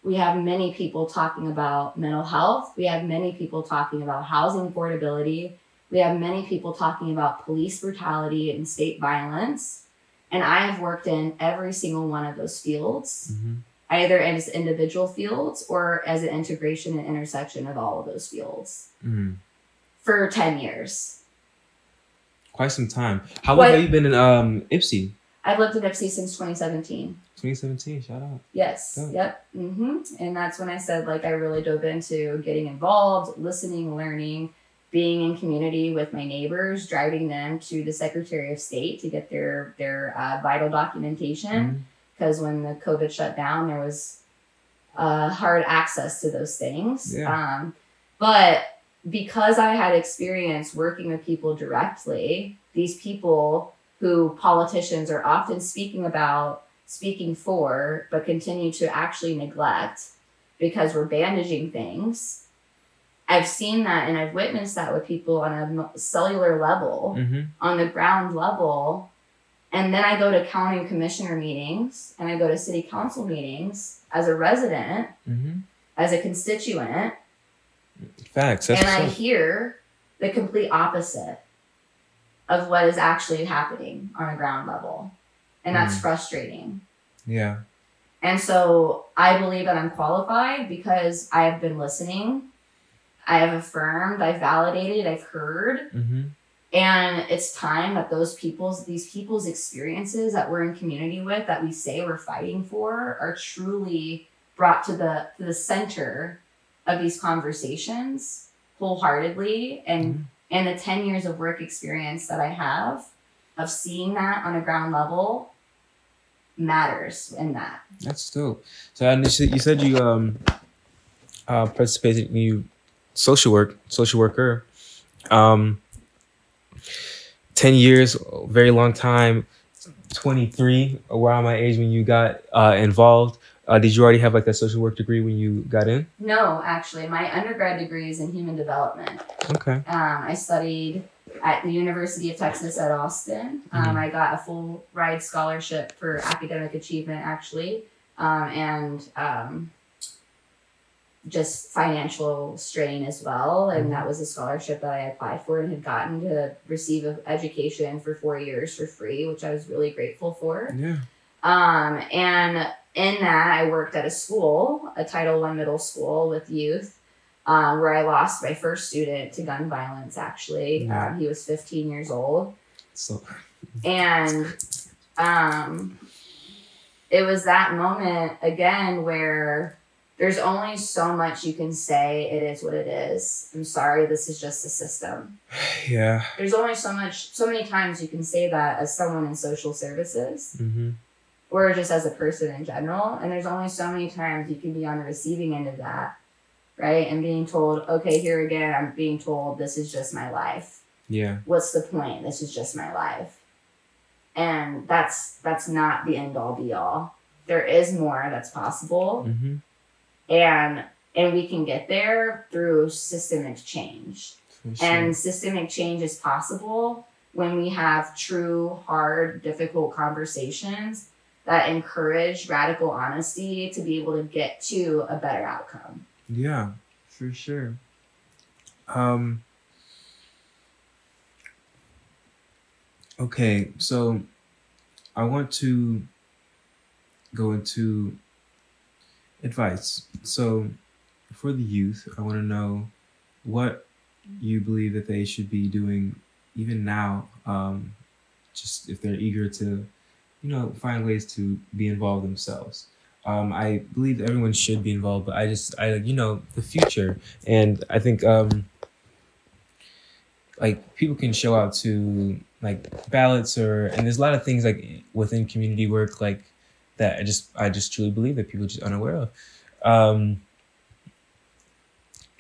we have many people talking about mental health. We have many people talking about housing affordability. We have many people talking about police brutality and state violence. And I have worked in every single one of those fields, Mm-hmm. either as individual fields or as an integration and intersection of all of those fields Mm-hmm. for 10 years. Quite some time. How long have you been in Ipsy? I've lived in Ipsy since 2017. 2017, shout out. Yes. Good. Yep. Mm-hmm. And that's when I said, like, I really dove into getting involved, listening, learning, being in community with my neighbors, driving them to the Secretary of State to get their vital documentation. Because when the COVID shut down, there was hard access to those things. Yeah. But because I had experience working with people directly, these people who politicians are often speaking about, speaking for, but continue to actually neglect because we're bandaging things. I've seen that and I've witnessed that with people on a cellular level, on the ground level. And then I go to county commissioner meetings and I go to city council meetings as a resident, as a constituent. Facts. And I hear the complete opposite of what is actually happening on a ground level. And that's frustrating. Yeah. And so I believe that I'm qualified because I have been listening. I have affirmed, I've validated, I've heard. And it's time that these people's experiences that we're in community with, that we say we're fighting for, are truly brought to the center of these conversations wholeheartedly. And the 10 years of work experience that I have of seeing that on a ground level matters in that. That's dope. So you said you participated in social worker. 10 years, very long time. 23, around my age when you got involved. Did you already have like a social work degree when you got in? No, actually, my undergrad degree is in human development. Okay. I studied at the University of Texas at Austin. I got a full ride scholarship for academic achievement, actually, and just financial strain as well. And that was a scholarship that I applied for and had gotten to receive an education for 4 years for free, which I was really grateful for. Yeah. And in that, I worked at a school, a Title I middle school with youth, where I lost my first student to gun violence, actually. Yeah. He was 15 years old. So. And it was that moment, again, where there's only so much you can say. It is what it is. I'm sorry, this is just the system. Yeah. There's only so many times you can say that as someone in social services. Or just as a person in general. And there's only so many times you can be on the receiving end of that, right? And being told, okay, here again, I'm being told this is just my life. Yeah. What's the point? This is just my life. And that's not the end all be all. There is more that's possible. And we can get there through systemic change. Sure. And systemic change is possible when we have true, hard, difficult conversations that encourage radical honesty to be able to get to a better outcome. Yeah, for sure. Okay, so I want to go into advice. So for the youth, I want to know what you believe that they should be doing even now, just if they're eager to find ways to be involved themselves. I believe that everyone should be involved, but the future. And I think, like people can show out to like ballots and there's a lot of things like within community work, like that I just truly believe that people are just unaware of.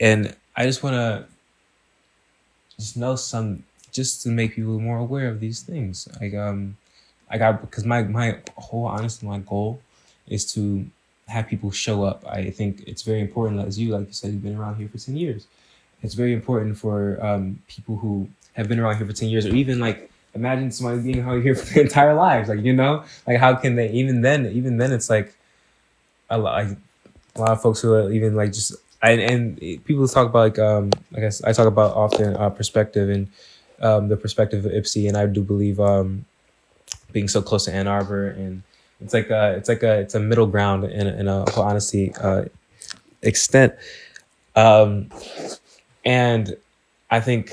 And I just want to just know just to make people more aware of these things. Because my goal is to have people show up. I think it's very important, like you said, you've been around here for 10 years. It's very important for people who have been around here for 10 years, or even like imagine somebody being out here for their entire lives. Like how can they, even then it's like a lot of folks who are even like just, and people talk about like, I guess I talk about often perspective and the perspective of Ipsy. And I do believe being so close to Ann Arbor, and it's a middle ground in a whole honesty extent. And I think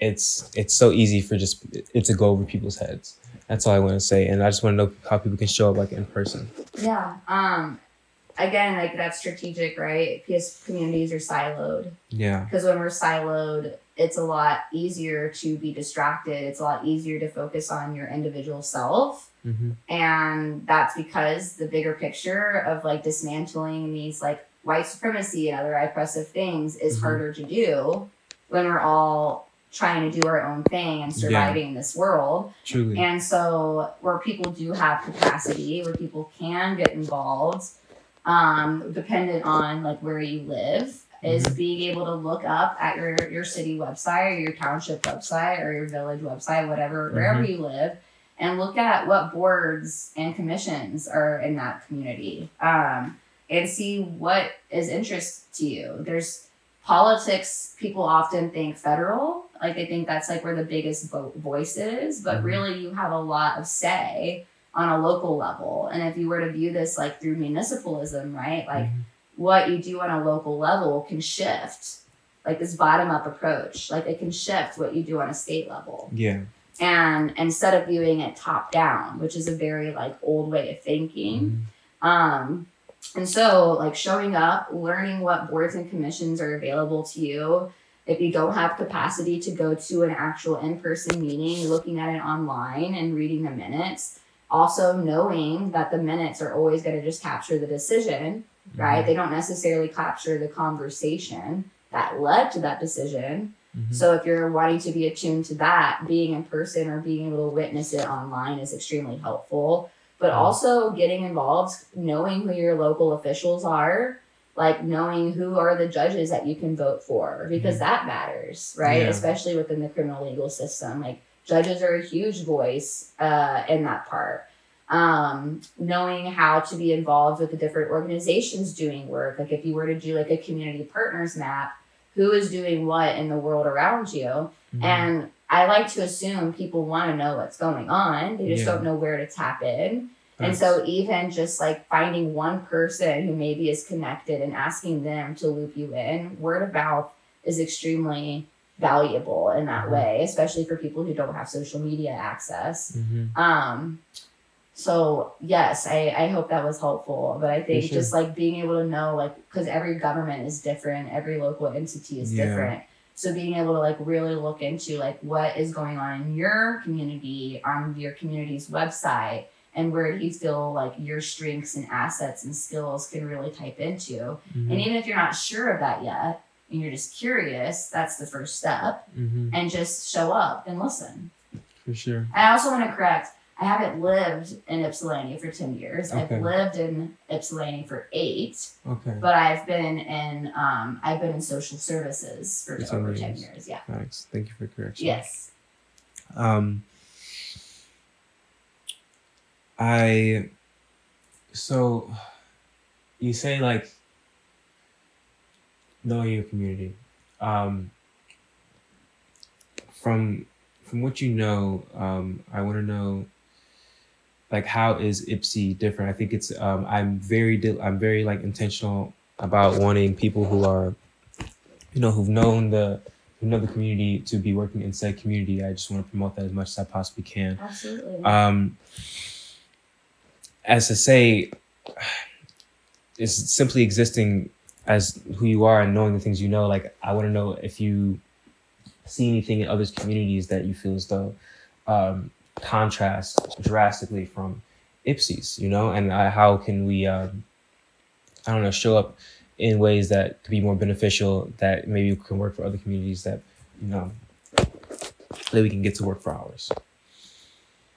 it's so easy for just it to go over people's heads. That's all I want to say. And I just want to know how people can show up like in person. Yeah. Again, like that's strategic, right? Because communities are siloed. Yeah. Because when we're siloed, it's a lot easier to be distracted. It's a lot easier to focus on your individual self. And that's because the bigger picture of like dismantling these like white supremacy and other oppressive things is harder to do when we're all trying to do our own thing and surviving in this world. Truly. And so where people do have capacity, where people can get involved, dependent on like where you live, is being able to look up at your city website or your township website or your village website, whatever, wherever you live, and look at what boards and commissions are in that community, and see what is interest to you. There's politics, people often think federal, like they think that's like where the biggest voice is, but really you have a lot of say on a local level. And if you were to view this like through municipalism, right, like what you do on a local level can shift, like this bottom up approach, like it can shift what you do on a state level. Yeah. And instead of viewing it top down, which is a very like old way of thinking. And so like showing up, learning what boards and commissions are available to you. If you don't have capacity to go to an actual in-person meeting, looking at it online and reading the minutes. Also knowing that the minutes are always going to just capture the decision, right? They don't necessarily capture the conversation that led to that decision. So if you're wanting to be attuned to that, being in person or being able to witness it online is extremely helpful. But also getting involved, knowing who your local officials are, like knowing who are the judges that you can vote for, because that matters, right? Yeah. Especially within the criminal legal system. Like judges are a huge voice in that part. Knowing how to be involved with the different organizations doing work. Like if you were to do like a community partners map, who is doing what in the world around you. And I like to assume people want to know what's going on. They just don't know where to tap in. And so even just like finding one person who maybe is connected and asking them to loop you in, word of mouth is extremely valuable in that way, especially for people who don't have social media access. So yes, I hope that was helpful, but I think just like being able to know, like, because every government is different, every local entity is different. So being able to like really look into like what is going on in your community, on your community's website, and where you feel like your strengths and assets and skills can really type into. And even if you're not sure of that yet, and you're just curious, that's the first step. And just show up and listen. For sure. I also want to correct, I haven't lived in Ypsilanti for 10 years. I've lived in Ypsilanti for 8. But I've been in social services for over 10 years. Yeah. Thanks. Thank you for correction. Yes. So you say like knowing your community. From what you know, I want to know, like, how is IPSI different? I think it's I'm very like intentional about wanting people who are, who know the community to be working in said community. I just want to promote that as much as I possibly can. Absolutely. As to say, it's simply existing as who you are and knowing the things you know. Like, I want to know if you see anything in others' communities that you feel as though contrast drastically from IPSI's, and how can we, show up in ways that could be more beneficial, that maybe can work for other communities, that, that we can get to work for ours.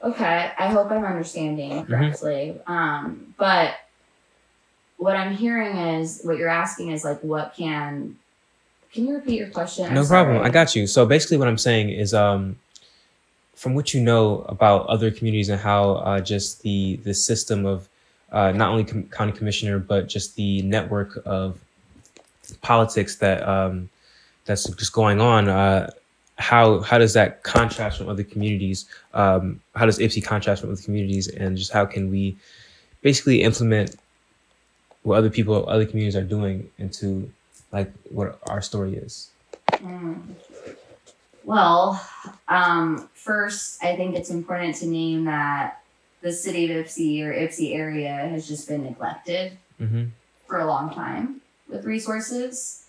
Okay, I hope I'm understanding correctly. But what I'm hearing is, what you're asking is like, what can you repeat your question? No problem. I got you. So basically what I'm saying is, from what you know about other communities and how just the system of not only county commissioner, but just the network of politics that that's just going on, how does that contrast from other communities? How does IPSI contrast from other communities? And just how can we basically implement what other communities are doing into like what our story is? Well, first, I think it's important to name that the city of IPSI or IPSI area has just been neglected for a long time with resources.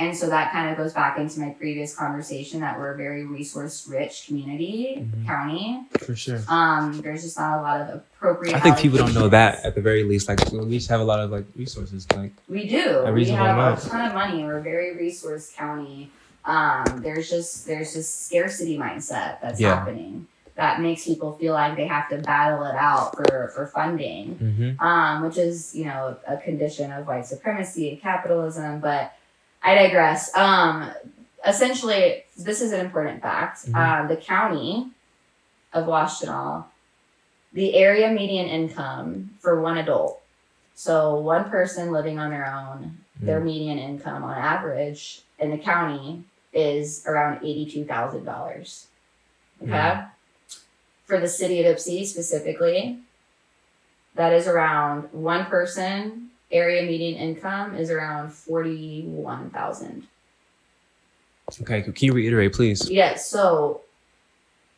And so that kind of goes back into my previous conversation that we're a very resource rich community, county. For sure. There's just not a lot of appropriate. I think people don't know that at the very least. Like, we just have a lot of like resources. Like, we do. A We reasonable have amount. a ton of money. We're a very resource county. There's just scarcity mindset that's happening that makes people feel like they have to battle it out for funding, which is, you know, a condition of white supremacy and capitalism. But I digress. Essentially, this is an important fact. The county of Washtenaw, the area median income for one adult, so one person living on their own, their median income on average in the county is around $82,000. Okay? For the city of Ypsi specifically, that is around one person, area median income is around $41,000. Okay, can you reiterate, please? Yes, so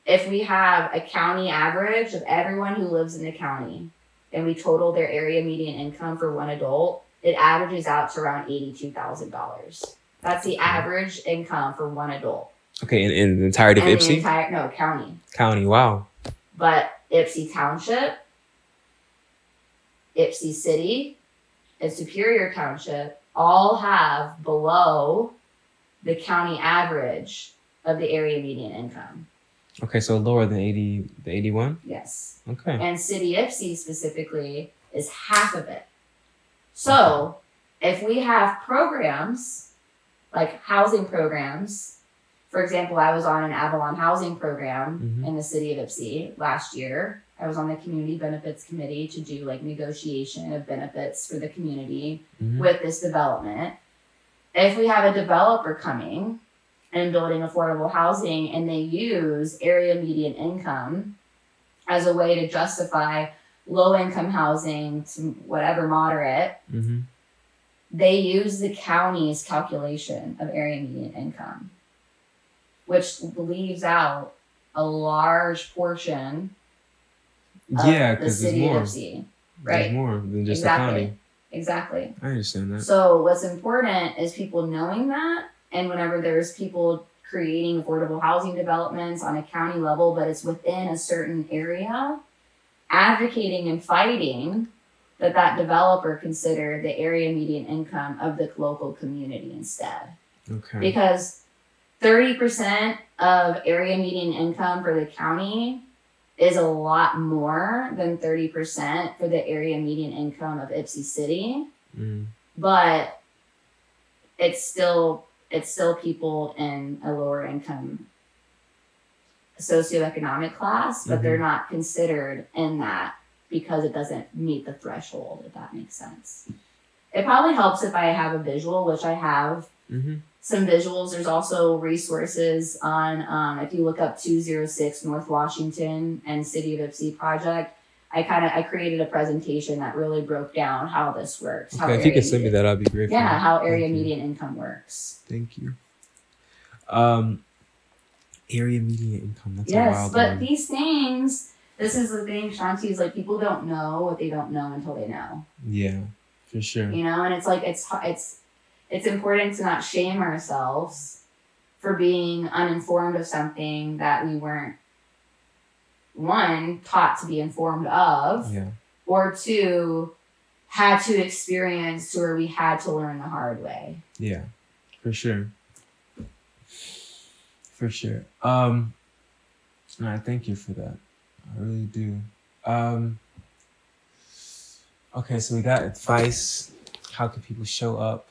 if we have a county average of everyone who lives in the county and we total their area median income for one adult, it averages out to around $82,000. That's the average income for one adult. Okay, in the entirety of Ypsi? County. County, wow. But Ypsi Township, Ypsi City, and Superior Township all have below the county average of the area median income. Okay, so lower than the 81? Yes. Okay. And City Ypsi specifically is half of it. So if we have programs, like housing programs, for example, I was on an Avalon housing program in the city of Ypsi last year. I was on the community benefits committee to do like negotiation of benefits for the community with this development. If we have a developer coming and building affordable housing and they use area median income as a way to justify low income housing to whatever moderate, they use the county's calculation of area median income, which leaves out a large portion of the city of Ypsi. Right. There's more than just the county. Exactly. I understand that. So what's important is people knowing that, and whenever there's people creating affordable housing developments on a county level, but it's within a certain area, advocating and fighting that developer consider the area median income of the local community instead. Okay. Because 30% of area median income for the county is a lot more than 30% for the area median income of Ypsi City. But it's still people in a lower income socioeconomic class, but they're not considered in that because it doesn't meet the threshold, if that makes sense. It probably helps if I have a visual, which I have some visuals. There's also resources on, if you look up 206 North Washington and City of Ypsi project, I created a presentation that really broke down how this works. Okay, if you could send me that, I'd be grateful. Yeah, how area median income works. Thank you. Area median income, that's a wild but one. these things, this is the thing, Shanti, is like people don't know what they don't know until they know. Yeah, for sure. You know, and it's like, it's important to not shame ourselves for being uninformed of something that we weren't, one, taught to be informed of, or two, had to experience to where we had to learn the hard way. Yeah, for sure. For sure. I thank you for that. I really do. Okay, so we got advice. How can people show up?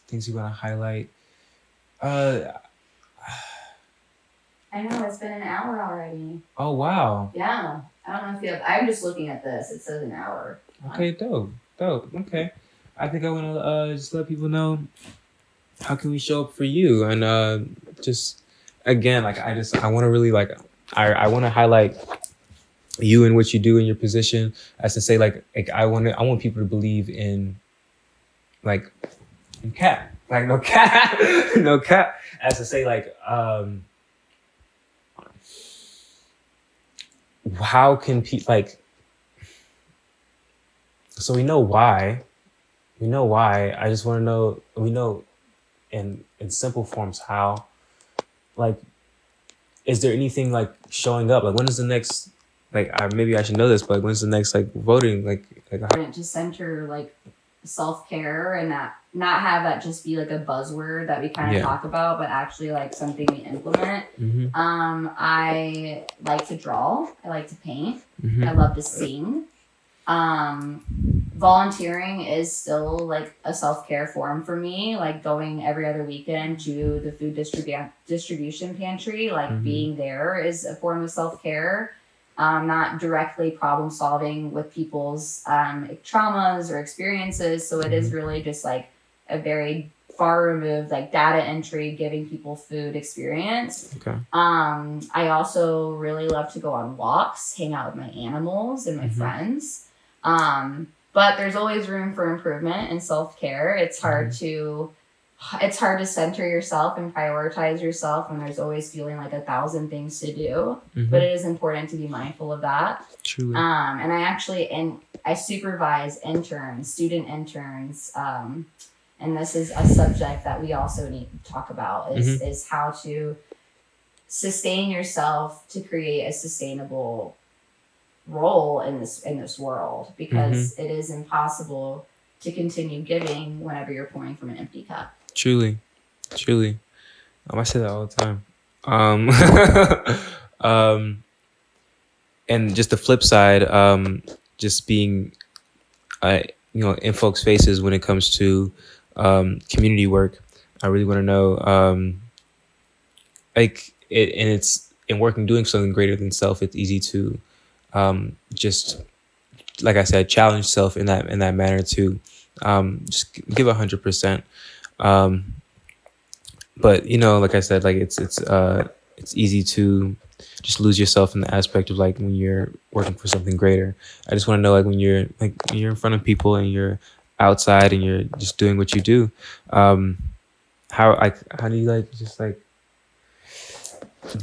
Things you want to highlight. I know, it's been an hour already. Oh, wow. Yeah. I don't know if you have, I'm just looking at this. It says an hour. Okay, dope. Okay. I think I want to just let people know how can we show up for you. And just, again, like, I want to really, like, I want to highlight you and what you do in your position, as to say, like I want people to believe in, like, in cap. Like, no cap. No cap. As to say, like, how can people, like, so we know why We know why. I just want to know. We know in simple forms how. Like, is there anything like showing up? Like, when is the next? Like, maybe I should know this, but when's the next like voting? Like how? To center like self-care and not have that just be like a buzzword that we kind of Yeah. talk about, but actually like something we implement. Mm-hmm. I like to draw. I like to paint. Mm-hmm. I love to sing. Volunteering is still like a self-care form for me, like going every other weekend to the food distribution pantry, like being there is a form of self-care. Not directly problem solving with people's traumas or experiences, so it is really just like a very far removed like data entry giving people food experience. Okay. I also really love to go on walks, hang out with my animals and my friends. But there's always room for improvement and self-care. It's hard to center yourself and prioritize yourself when there's always feeling like 1,000 things to do. But it is important to be mindful of that. Truly. And I supervise interns, student interns. And this is a subject that we also need to talk about is how to sustain yourself to create a sustainable role in this world, because it is impossible to continue giving whenever you're pouring from an empty cup. Truly. I say that all the time. And just the flip side, just being, in folks' faces when it comes to community work. I really want to know, like, and it's in working, doing something greater than self. It's easy to just, like I said, challenge self in that manner to just give 100%. But like I said, like it's easy to just lose yourself in the aspect of like when you're working for something greater. I just want to know, like, when you're in front of people and you're outside and you're just doing what you do, how do you like just like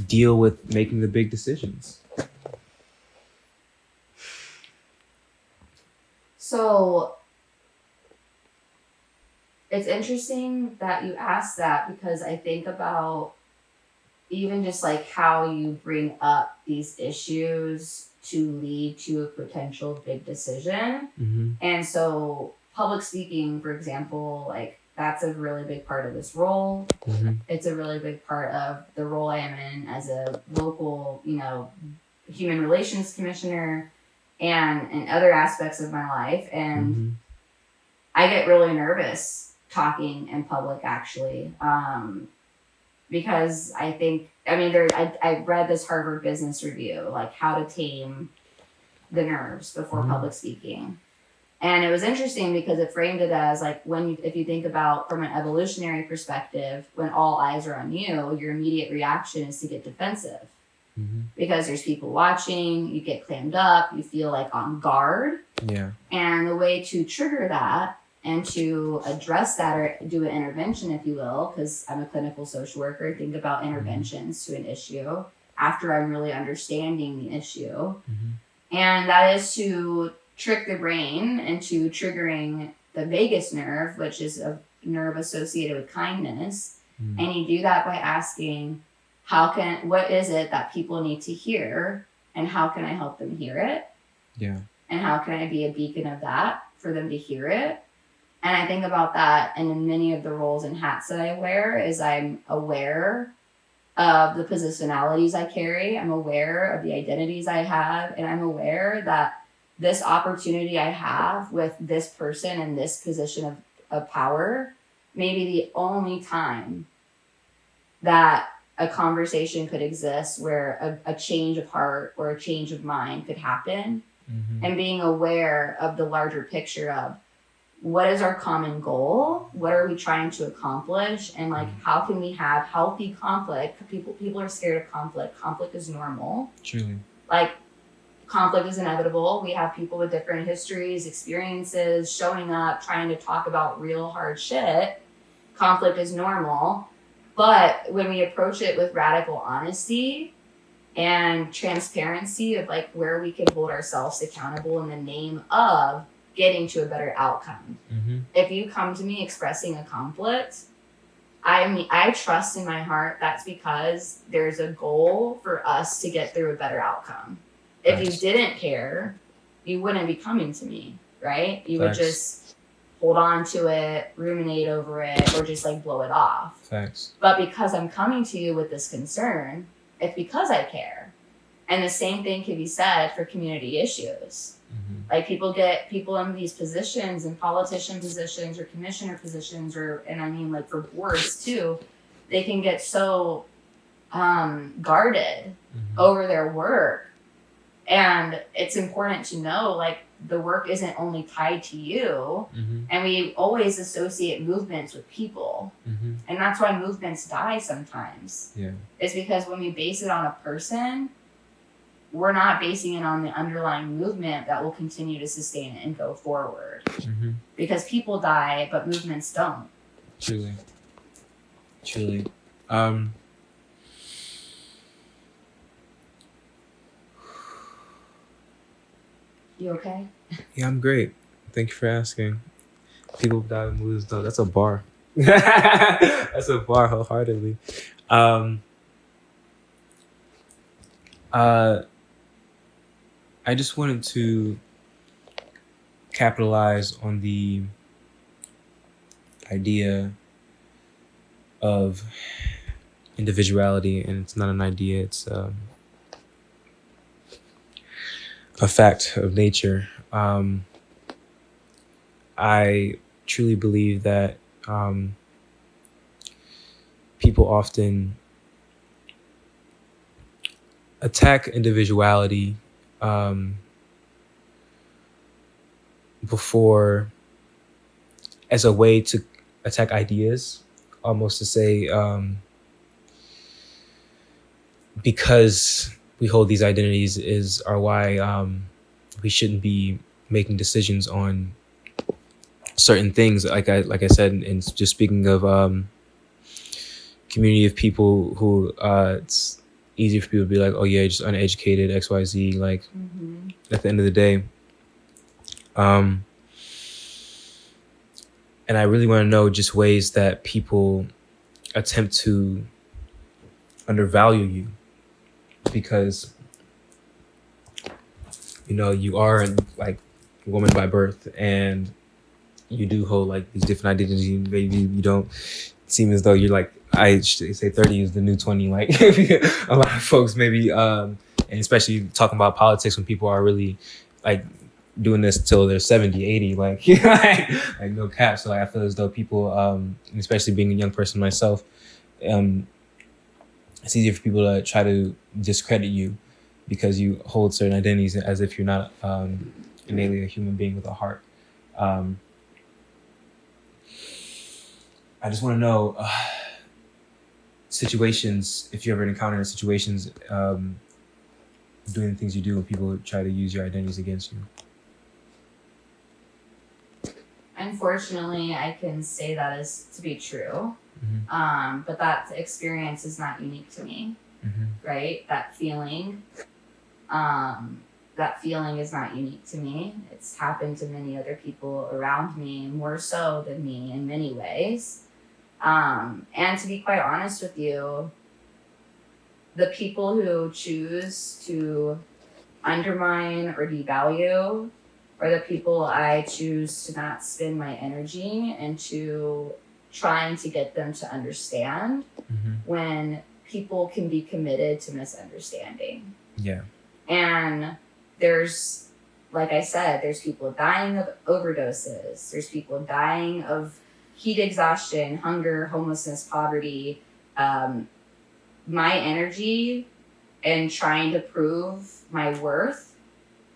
deal with making the big decisions? So it's interesting that you asked that, because I think about even just like how you bring up these issues to lead to a potential big decision. And so public speaking, for example, like that's a really big part of this role. It's a really big part of the role I am in as a local, human relations commissioner, and in other aspects of my life. And I get really nervous talking in public, actually, because I think, I read this Harvard Business Review, like how to tame the nerves before public speaking. And it was interesting because it framed it as like if you think about from an evolutionary perspective, when all eyes are on you, your immediate reaction is to get defensive. Because there's people watching, you get clammed up, you feel like on guard. Yeah. And the way to trigger that and to address that, or do an intervention, if you will, because I'm a clinical social worker, think about interventions to an issue after I'm really understanding the issue. And that is to trick the brain into triggering the vagus nerve, which is a nerve associated with kindness. And you do that by asking, what is it that people need to hear, and how can I help them hear it? Yeah. And how can I be a beacon of that for them to hear it? And I think about that, and in many of the roles and hats that I wear, is I'm aware of the positionalities I carry. I'm aware of the identities I have, and I'm aware that this opportunity I have with this person in this position of power may be the only time that a conversation could exist where a change of heart or a change of mind could happen. And being aware of the larger picture of what is our common goal, what are we trying to accomplish, and like how can we have healthy conflict. People are scared of conflict is normal. Truly. Like, conflict is inevitable. We have people with different histories, experiences, showing up, trying to talk about real hard shit. Conflict is normal. But when we approach it with radical honesty and transparency of like where we can hold ourselves accountable in the name of getting to a better outcome. Mm-hmm. If you come to me expressing a conflict, I trust in my heart that's because there's a goal for us to get through a better outcome. If you didn't care, you wouldn't be coming to me, right? You would just hold on to it, ruminate over it, or just like blow it off. Facts. But because I'm coming to you with this concern, it's because I care. And the same thing can be said for community issues. Mm-hmm. Like people in these positions, in politician positions or commissioner positions, and I mean like for boards too, they can get so guarded over their work. And it's important to know, like, the work isn't only tied to you. And we always associate movements with people. And that's why movements die sometimes. Yeah. It's because when we base it on a person, we're not basing it on the underlying movement that will continue to sustain it and go forward. Because people die, but movements don't. Truly. You okay? Yeah, I'm great. Thank you for asking. People die with moves though. That's a bar. That's a bar wholeheartedly. I just wanted to capitalize on the idea of individuality, and it's not an idea, it's a fact of nature. I truly believe that people often attack individuality before as a way to attack ideas, almost to say because we hold these identities are why we shouldn't be making decisions on certain things. Like I said, and just speaking of community of people who it's easy for people to be like, oh yeah, just uneducated, XYZ. Like at the end of the day, and I really want to know just ways that people attempt to undervalue you, because you are like a woman by birth, and you do hold like these different identities. Maybe you don't seem as though you're like, I say 30 is the new 20. Like a lot of folks maybe, and especially talking about politics when people are really like doing this till they're 70, 80, like no cap. So like, I feel as though people, especially being a young person myself, it's easier for people to try to discredit you because you hold certain identities as if you're not innately a human being with a heart. I just want to know situations, if you ever encounter situations doing the things you do when people try to use your identities against you. Unfortunately, I can say that is to be true. But that experience is not unique to me, right? That feeling is not unique to me. It's happened to many other people around me, more so than me in many ways. And to be quite honest with you, the people who choose to undermine or devalue are the people I choose to not spend my energy into trying to get them to understand when people can be committed to misunderstanding. Yeah. And there's, like I said, there's people dying of overdoses. There's people dying of heat exhaustion, hunger, homelessness, poverty. My energy and trying to prove my worth,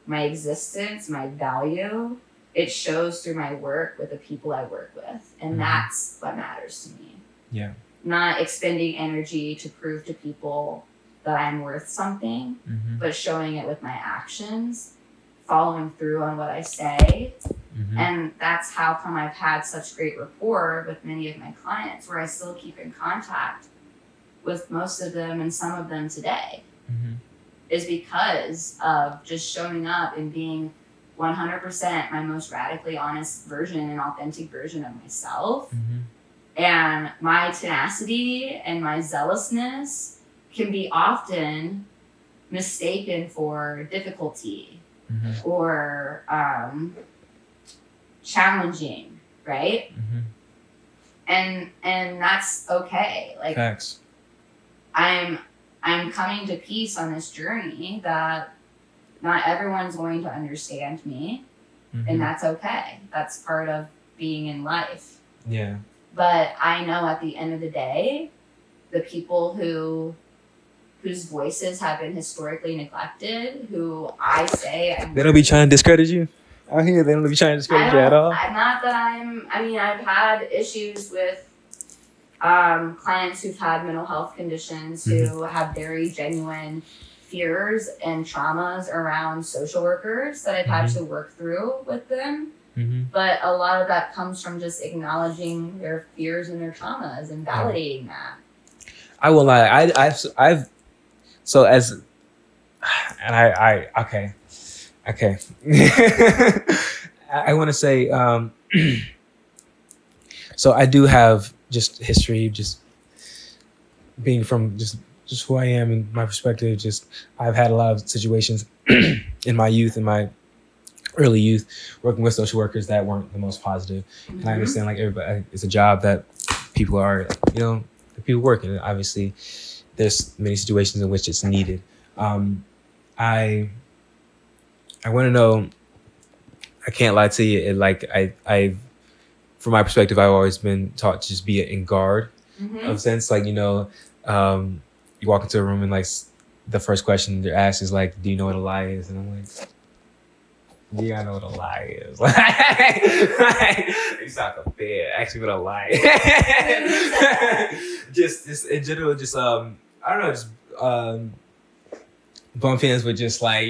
my existence, my value, it shows through my work with the people I work with. And that's what matters to me. Yeah. Not expending energy to prove to people that I'm worth something, but showing it with my actions, following through on what I say. And that's how come I've had such great rapport with many of my clients, where I still keep in contact with most of them and some of them today, is because of just showing up and being 100% my most radically honest version and authentic version of myself. Mm-hmm. And my tenacity and my zealousness can be often mistaken for difficulty Mm-hmm. or challenging, right? Mm-hmm. And that's okay. Like, Facts. I'm coming to peace on this journey that not everyone's going to understand me, Mm-hmm. and that's okay. That's part of being in life. Yeah. But I know at the end of the day, the people whose voices have been historically neglected, who I say They don't be trying to discredit you out here. They don't be trying to discredit you at all. Not that I've had issues with clients who've had mental health conditions who have very genuine fears and traumas around social workers that I've had to work through with them. Mm-hmm. But a lot of that comes from just acknowledging their fears and their traumas and validating that. I will lie. I've so as and I okay. I want to say so I do have just history, just being from just who I am and my perspective. Just I've had a lot of situations in my youth, in my early youth, working with social workers that weren't the most positive. Mm-hmm. And I understand like everybody, it's a job that people are, the people working. And obviously, there's many situations in which it's needed. I want to know. I can't lie to you. From my perspective, I've always been taught to just be in guard. Mm-hmm. Of sense, like you walk into a room and like the first question they're asked is like, "Do you know what a lie is?" And I'm like, "Yeah, I know what a lie is." Like it's not a bed. Actually, what a lie. just in general, just I don't know, just bump ends with just like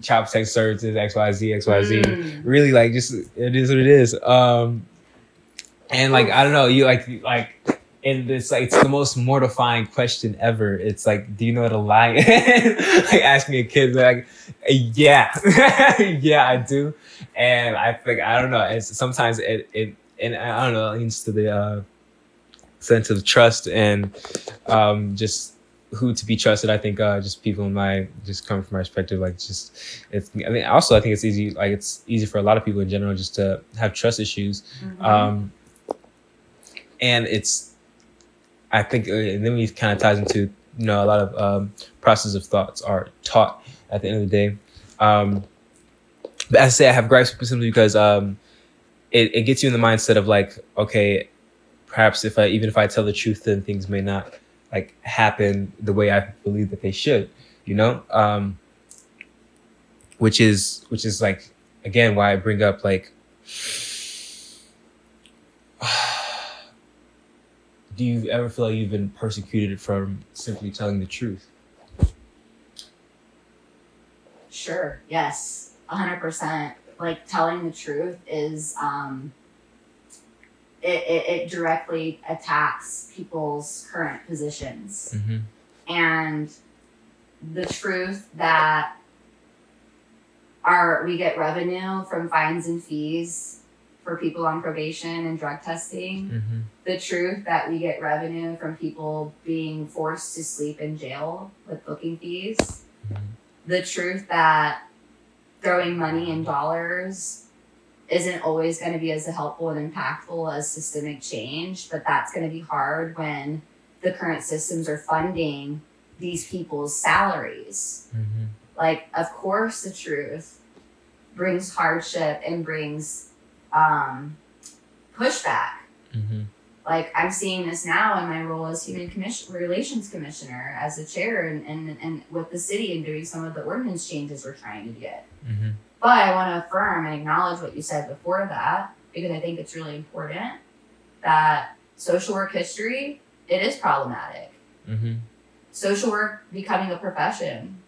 child protection services, XYZ. Really, like just it is what it is. And like I don't know, you like. And it's like it's the most mortifying question ever. It's like, do you know what a lie is? Like asking a kid, like, yeah, yeah, I do. And I think I don't know. It's sometimes it and I don't know. It leads to the sense of trust and just who to be trusted. I think just people in my just coming from my perspective, like just it's. I mean, also I think it's easy. Like it's easy for a lot of people in general just to have trust issues, and it's. I think, and then we kind of ties into, a lot of process of thoughts are taught at the end of the day. But as I say, I have gripes specifically because it gets you in the mindset of like, okay, perhaps if I tell the truth, then things may not like happen the way I believe that they should, which is like, again, why I bring up like, do you ever feel like you've been persecuted from simply telling the truth? Sure. Yes. 100%. Like telling the truth is, it directly attacks people's current positions. Mm-hmm. And the truth that we get revenue from fines and fees for people on probation and drug testing. Mm-hmm. The truth that we get revenue from people being forced to sleep in jail with booking fees. Mm-hmm. The truth that throwing money and dollars isn't always going to be as helpful and impactful as systemic change, but that's going to be hard when the current systems are funding these people's salaries. Mm-hmm. Like, of course, the truth brings hardship and brings pushback. Mm-hmm. Like, I'm seeing this now in my role as Human Relations Commissioner, as a chair, and with the city and doing some of the ordinance changes we're trying to get. Mm-hmm. But I want to affirm and acknowledge what you said before that, because I think it's really important that social work history, it is problematic. Mm-hmm. Social work becoming a profession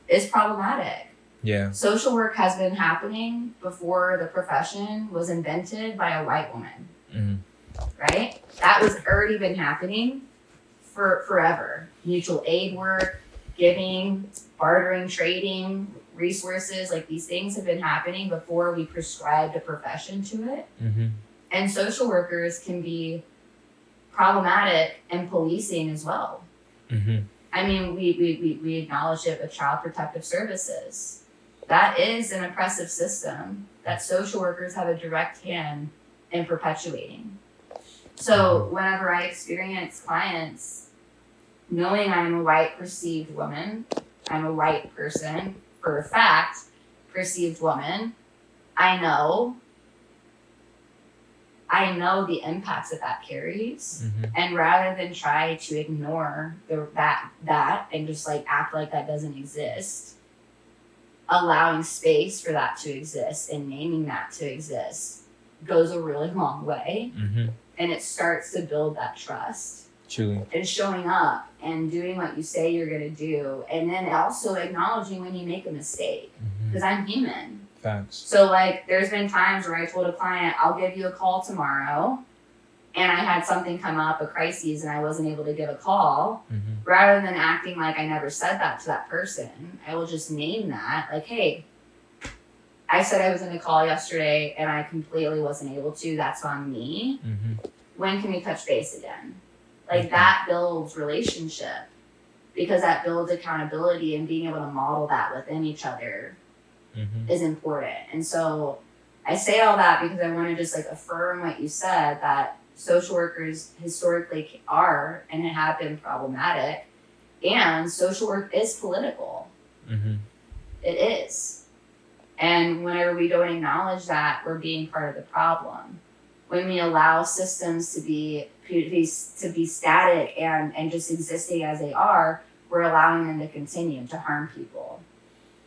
is problematic. Yeah. Social work has been happening before the profession was invented by a white woman. Mm-hmm. Right? That was already been happening for forever. Mutual aid work, giving, bartering, trading, resources, like these things have been happening before we prescribed a profession to it. Mm-hmm. And social workers can be problematic in policing as well. Mm-hmm. I mean, we acknowledge it with Child Protective Services. That is an oppressive system that social workers have a direct hand in perpetuating. So whenever I experience clients, knowing I'm a white perceived woman, I'm a white person, for a fact, perceived woman, I know the impacts that carries. Mm-hmm. And rather than try to ignore that and just like act like that doesn't exist, allowing space for that to exist and naming that to exist goes a really long way. Mm-hmm. And it starts to build that trust. Truly. And showing up and doing what you say you're going to do. And then also acknowledging when you make a mistake. Because I'm human. Facts. So, like, there's been times where I told a client, I'll give you a call tomorrow. And I had something come up, a crisis, and I wasn't able to give a call. Mm-hmm. Rather than acting like I never said that to that person, I will just name that. Like, hey, I said I was going to call yesterday and I completely wasn't able to. That's on me. Mm-hmm. When can we touch base again? Like, that builds relationship because that builds accountability, and being able to model that within each other is important. And so I say all that because I want to just like affirm what you said, that social workers historically are and have been problematic, and social work is political. Mm-hmm. It is. And whenever we don't acknowledge that, we're being part of the problem. When we allow systems to be static and just existing as they are, we're allowing them to continue to harm people.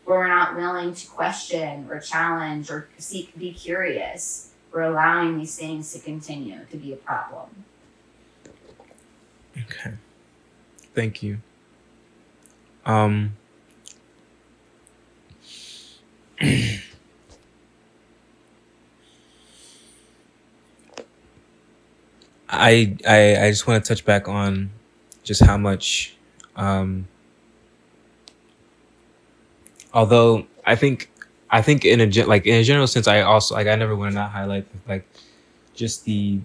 Where we're not willing to question or challenge or be curious, we're allowing these things to continue to be a problem. Okay. Thank you. I just want to touch back on just how much, although I think in a general sense, I also I never want to not highlight just the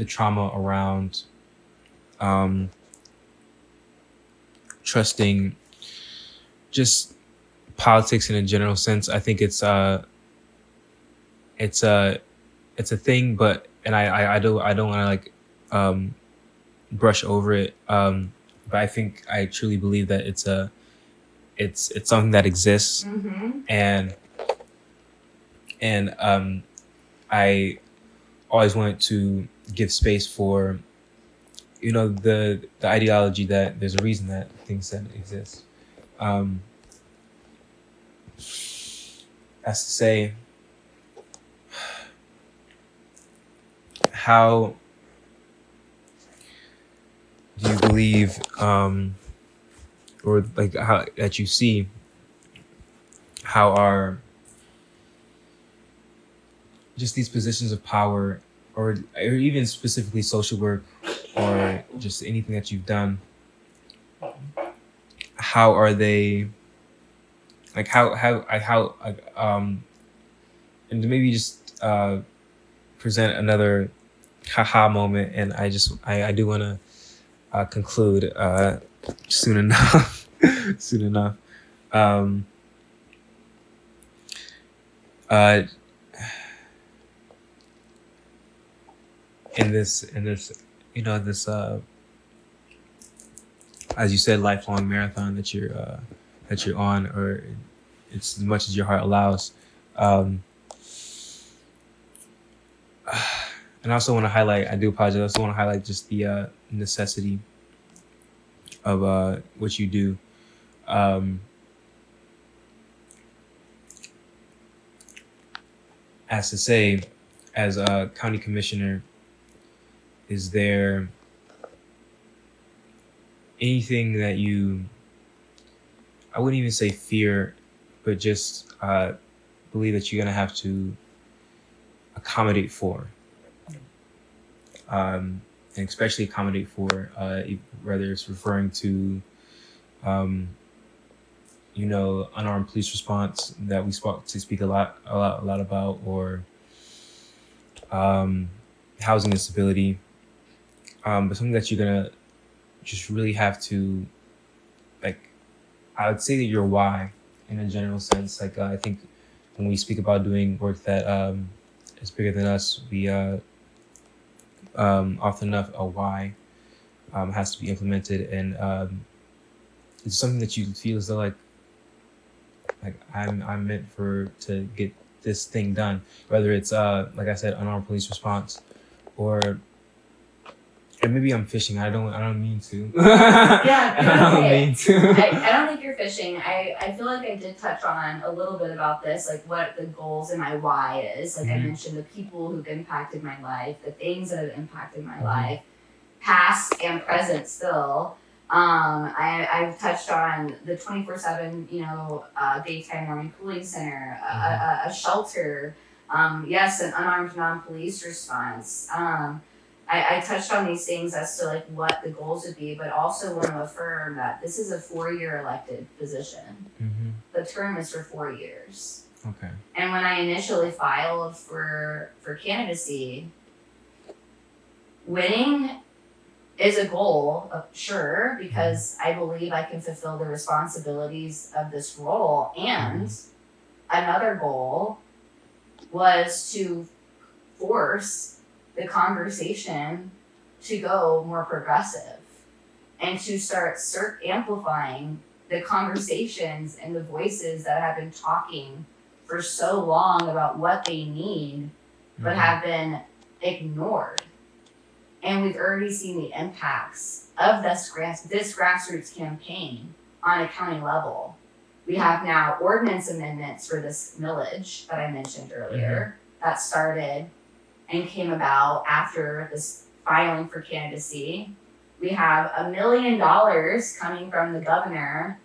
trauma around trusting just politics in a general sense. I think it's a thing, but I don't want to brush over it. But I think I truly believe that it's something that exists. Mm-hmm. and I always wanted to give space for the ideology that there's a reason that things that exist. As to say, how do you believe, or like how that you see how are just these positions of power, or even specifically social work, or just anything that you've done, how are they, like and to maybe just present another haha moment, and I do want to conclude soon enough. Soon enough. In this this as you said, lifelong marathon that you're on, or it's as much as your heart allows. And I also want to highlight, I do apologize, I also want to highlight just the necessity of what you do. As to say, as a county commissioner, is there anything that I wouldn't even say fear, but just believe that you're going to have to accommodate for? And especially accommodate for, whether it's referring to unarmed police response that we speak a lot about, or um, housing instability. But something that you're gonna just really have to, like, I would say that your why, in a general sense. Like, I think when we speak about doing work that is bigger than us, we often enough a why has to be implemented, and it's something that you feel as though like I'm meant for to get this thing done, whether it's like I said, unarmed police response, or and maybe I'm fishing. I don't mean to. Yeah, I don't okay. mean to. I don't think you're fishing. I feel like I did touch on a little bit about this, like what the goals and my why is. Like I mentioned, the people who've impacted my life, the things that have impacted my life, past and present still. I've touched on the 24/7, daytime Army Cooling Center, a shelter, yes, an unarmed non-police response. I touched on these things as to like what the goals would be, but also want to affirm that this is a 4-year elected position. The term is for 4 years. Okay. And when I initially filed for candidacy, winning is a goal, sure, because I believe I can fulfill the responsibilities of this role. And another goal was to force the conversation to go more progressive and to start amplifying the conversations and the voices that have been talking for so long about what they need, but have been ignored. And we've already seen the impacts of this grassroots campaign on a county level. We have now ordinance amendments for this millage that I mentioned earlier that started and came about after this filing for candidacy. We have $1 million coming from the governor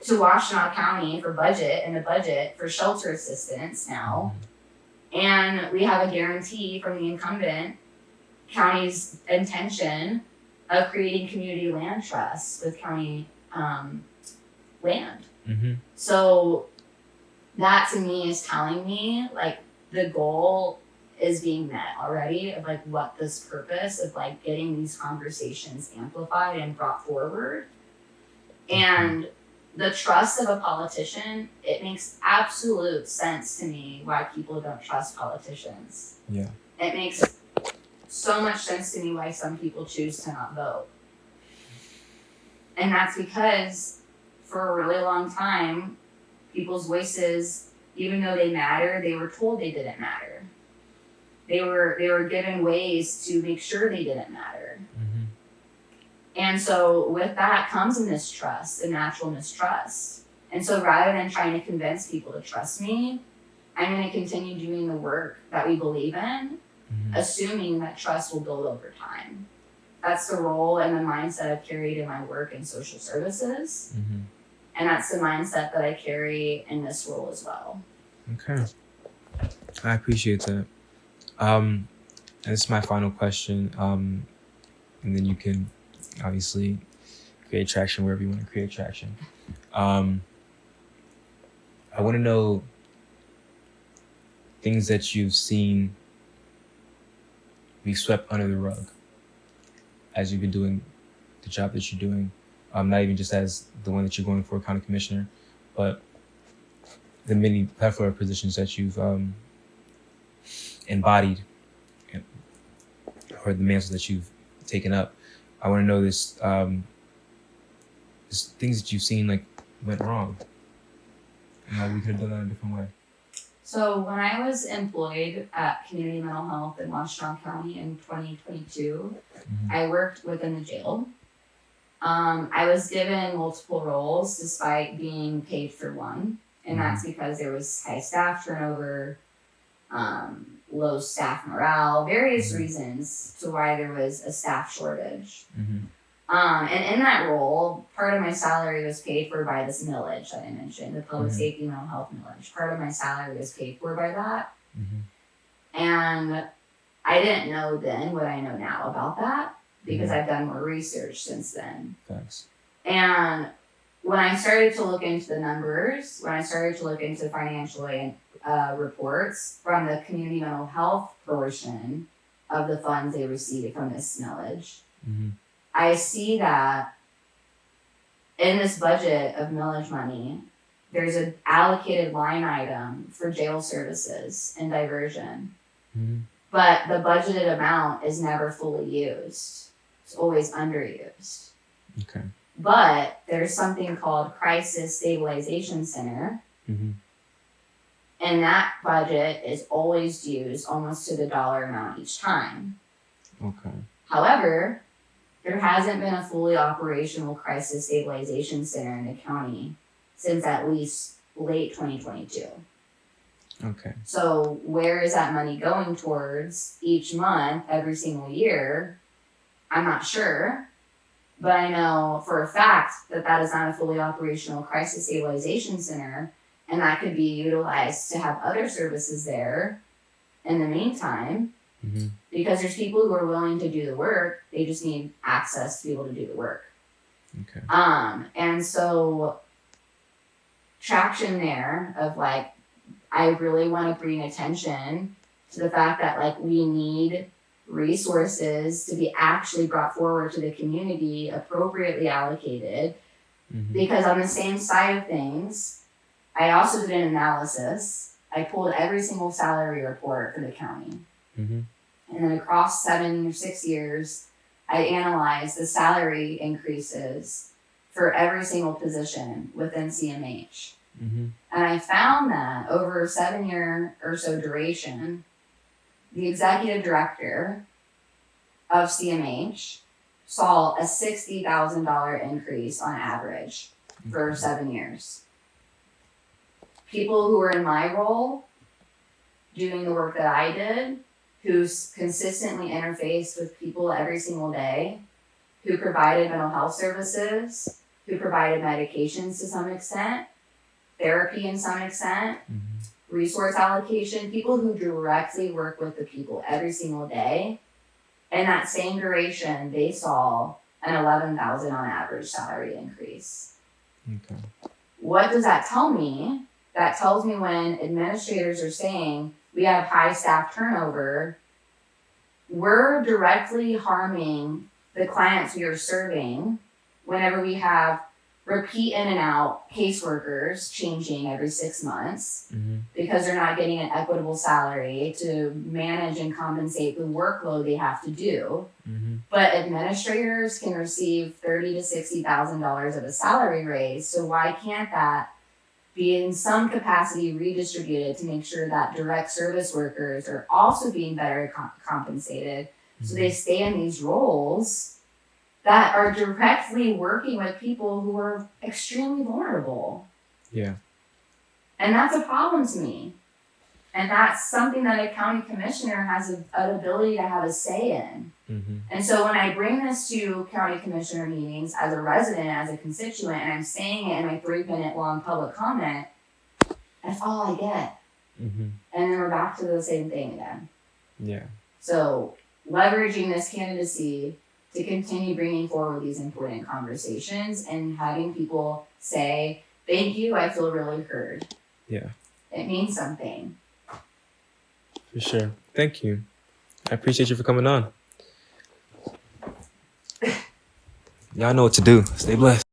to Washtenaw County for the budget for shelter assistance now. And we have a guarantee from the incumbent county's intention of creating community land trusts with county land. So that to me is telling me like the goal is being met already of like what this purpose of like getting these conversations amplified and brought forward. And the trust of a politician, it makes absolute sense to me why people don't trust politicians. Yeah. It makes so much sense to me why some people choose to not vote. And that's because for a really long time, people's voices, even though they matter, they were told they didn't matter. They were given ways to make sure they didn't matter. And so with that comes a mistrust, a natural mistrust. And so rather than trying to convince people to trust me, I'm going to continue doing the work that we believe in, assuming that trust will build over time. That's the role and the mindset I've carried in my work in social services. And that's the mindset that I carry in this role as well. Okay. I appreciate that. And this is my final question. And then you can obviously create traction wherever you want to create traction. I want to know things that you've seen be swept under the rug as you've been doing the job that you're doing. Not even just as the one that you're going for, county commissioner, but the many plethora of positions that you've embodied, or the mantles that you've taken up. I want to know this things that you've seen like went wrong, and how we could have done that a different way. So when I was employed at Community Mental Health in Washtenaw County in 2022, I worked within the jail. I was given multiple roles despite being paid for one, and that's because there was high staff turnover, low staff morale, various reasons to why there was a staff shortage. And in that role, part of my salary was paid for by this millage that I mentioned, the public safety mental health millage. Part of my salary was paid for by that. And I didn't know then what I know now about that because I've done more research since then. Thanks. And when I started to look into the numbers, when I started to look into financial aid reports from the community mental health portion of the funds they receive from this millage, I see that in this budget of millage money, there's an allocated line item for jail services and diversion. But the budgeted amount is never fully used. It's always underused. Okay. But there's something called Crisis Stabilization Center. And that budget is always used almost to the dollar amount each time. Okay. However, there hasn't been a fully operational Crisis Stabilization Center in the county since at least late 2022. Okay. So where is that money going towards each month, every single year? I'm not sure, but I know for a fact that that is not a fully operational crisis stabilization center, and that could be utilized to have other services there in the meantime, because there's people who are willing to do the work. They just need access to be able to do the work. Okay. And so traction there of like, I really want to bring attention to the fact that like we need resources to be actually brought forward to the community, appropriately allocated. Because on the same side of things, I also did an analysis. I pulled every single salary report for the county. And then across 7 or 6 years, I analyzed the salary increases for every single position within CMH. And I found that over a 7-year or so duration, the executive director of CMH saw a $60,000 increase on average for 7 years. People who were in my role, doing the work that I did, who consistently interfaced with people every single day, who provided mental health services, who provided medications to some extent, therapy in some extent, resource allocation, people who directly work with the people every single day. In that same duration, they saw an $11,000 on average salary increase. Okay. What does that tell me? That tells me when administrators are saying we have high staff turnover, we're directly harming the clients we are serving whenever we have repeat in and out caseworkers changing every 6 months because they're not getting an equitable salary to manage and compensate the workload they have to do. But administrators can receive $30,000 to $60,000 of a salary raise. So why can't that be in some capacity redistributed to make sure that direct service workers are also being better compensated so they stay in these roles that are directly working with people who are extremely vulnerable. Yeah. And that's a problem to me. And that's something that a county commissioner has an ability to have a say in. And so when I bring this to county commissioner meetings as a resident, as a constituent, and I'm saying it in my 3-minute long public comment, that's all I get. And then we're back to the same thing again. Yeah. So leveraging this candidacy to continue bringing forward these important conversations and having people say, thank you, I feel really heard. Yeah. It means something. For sure. Thank you. I appreciate you for coming on. Y'all know what to do. Stay blessed.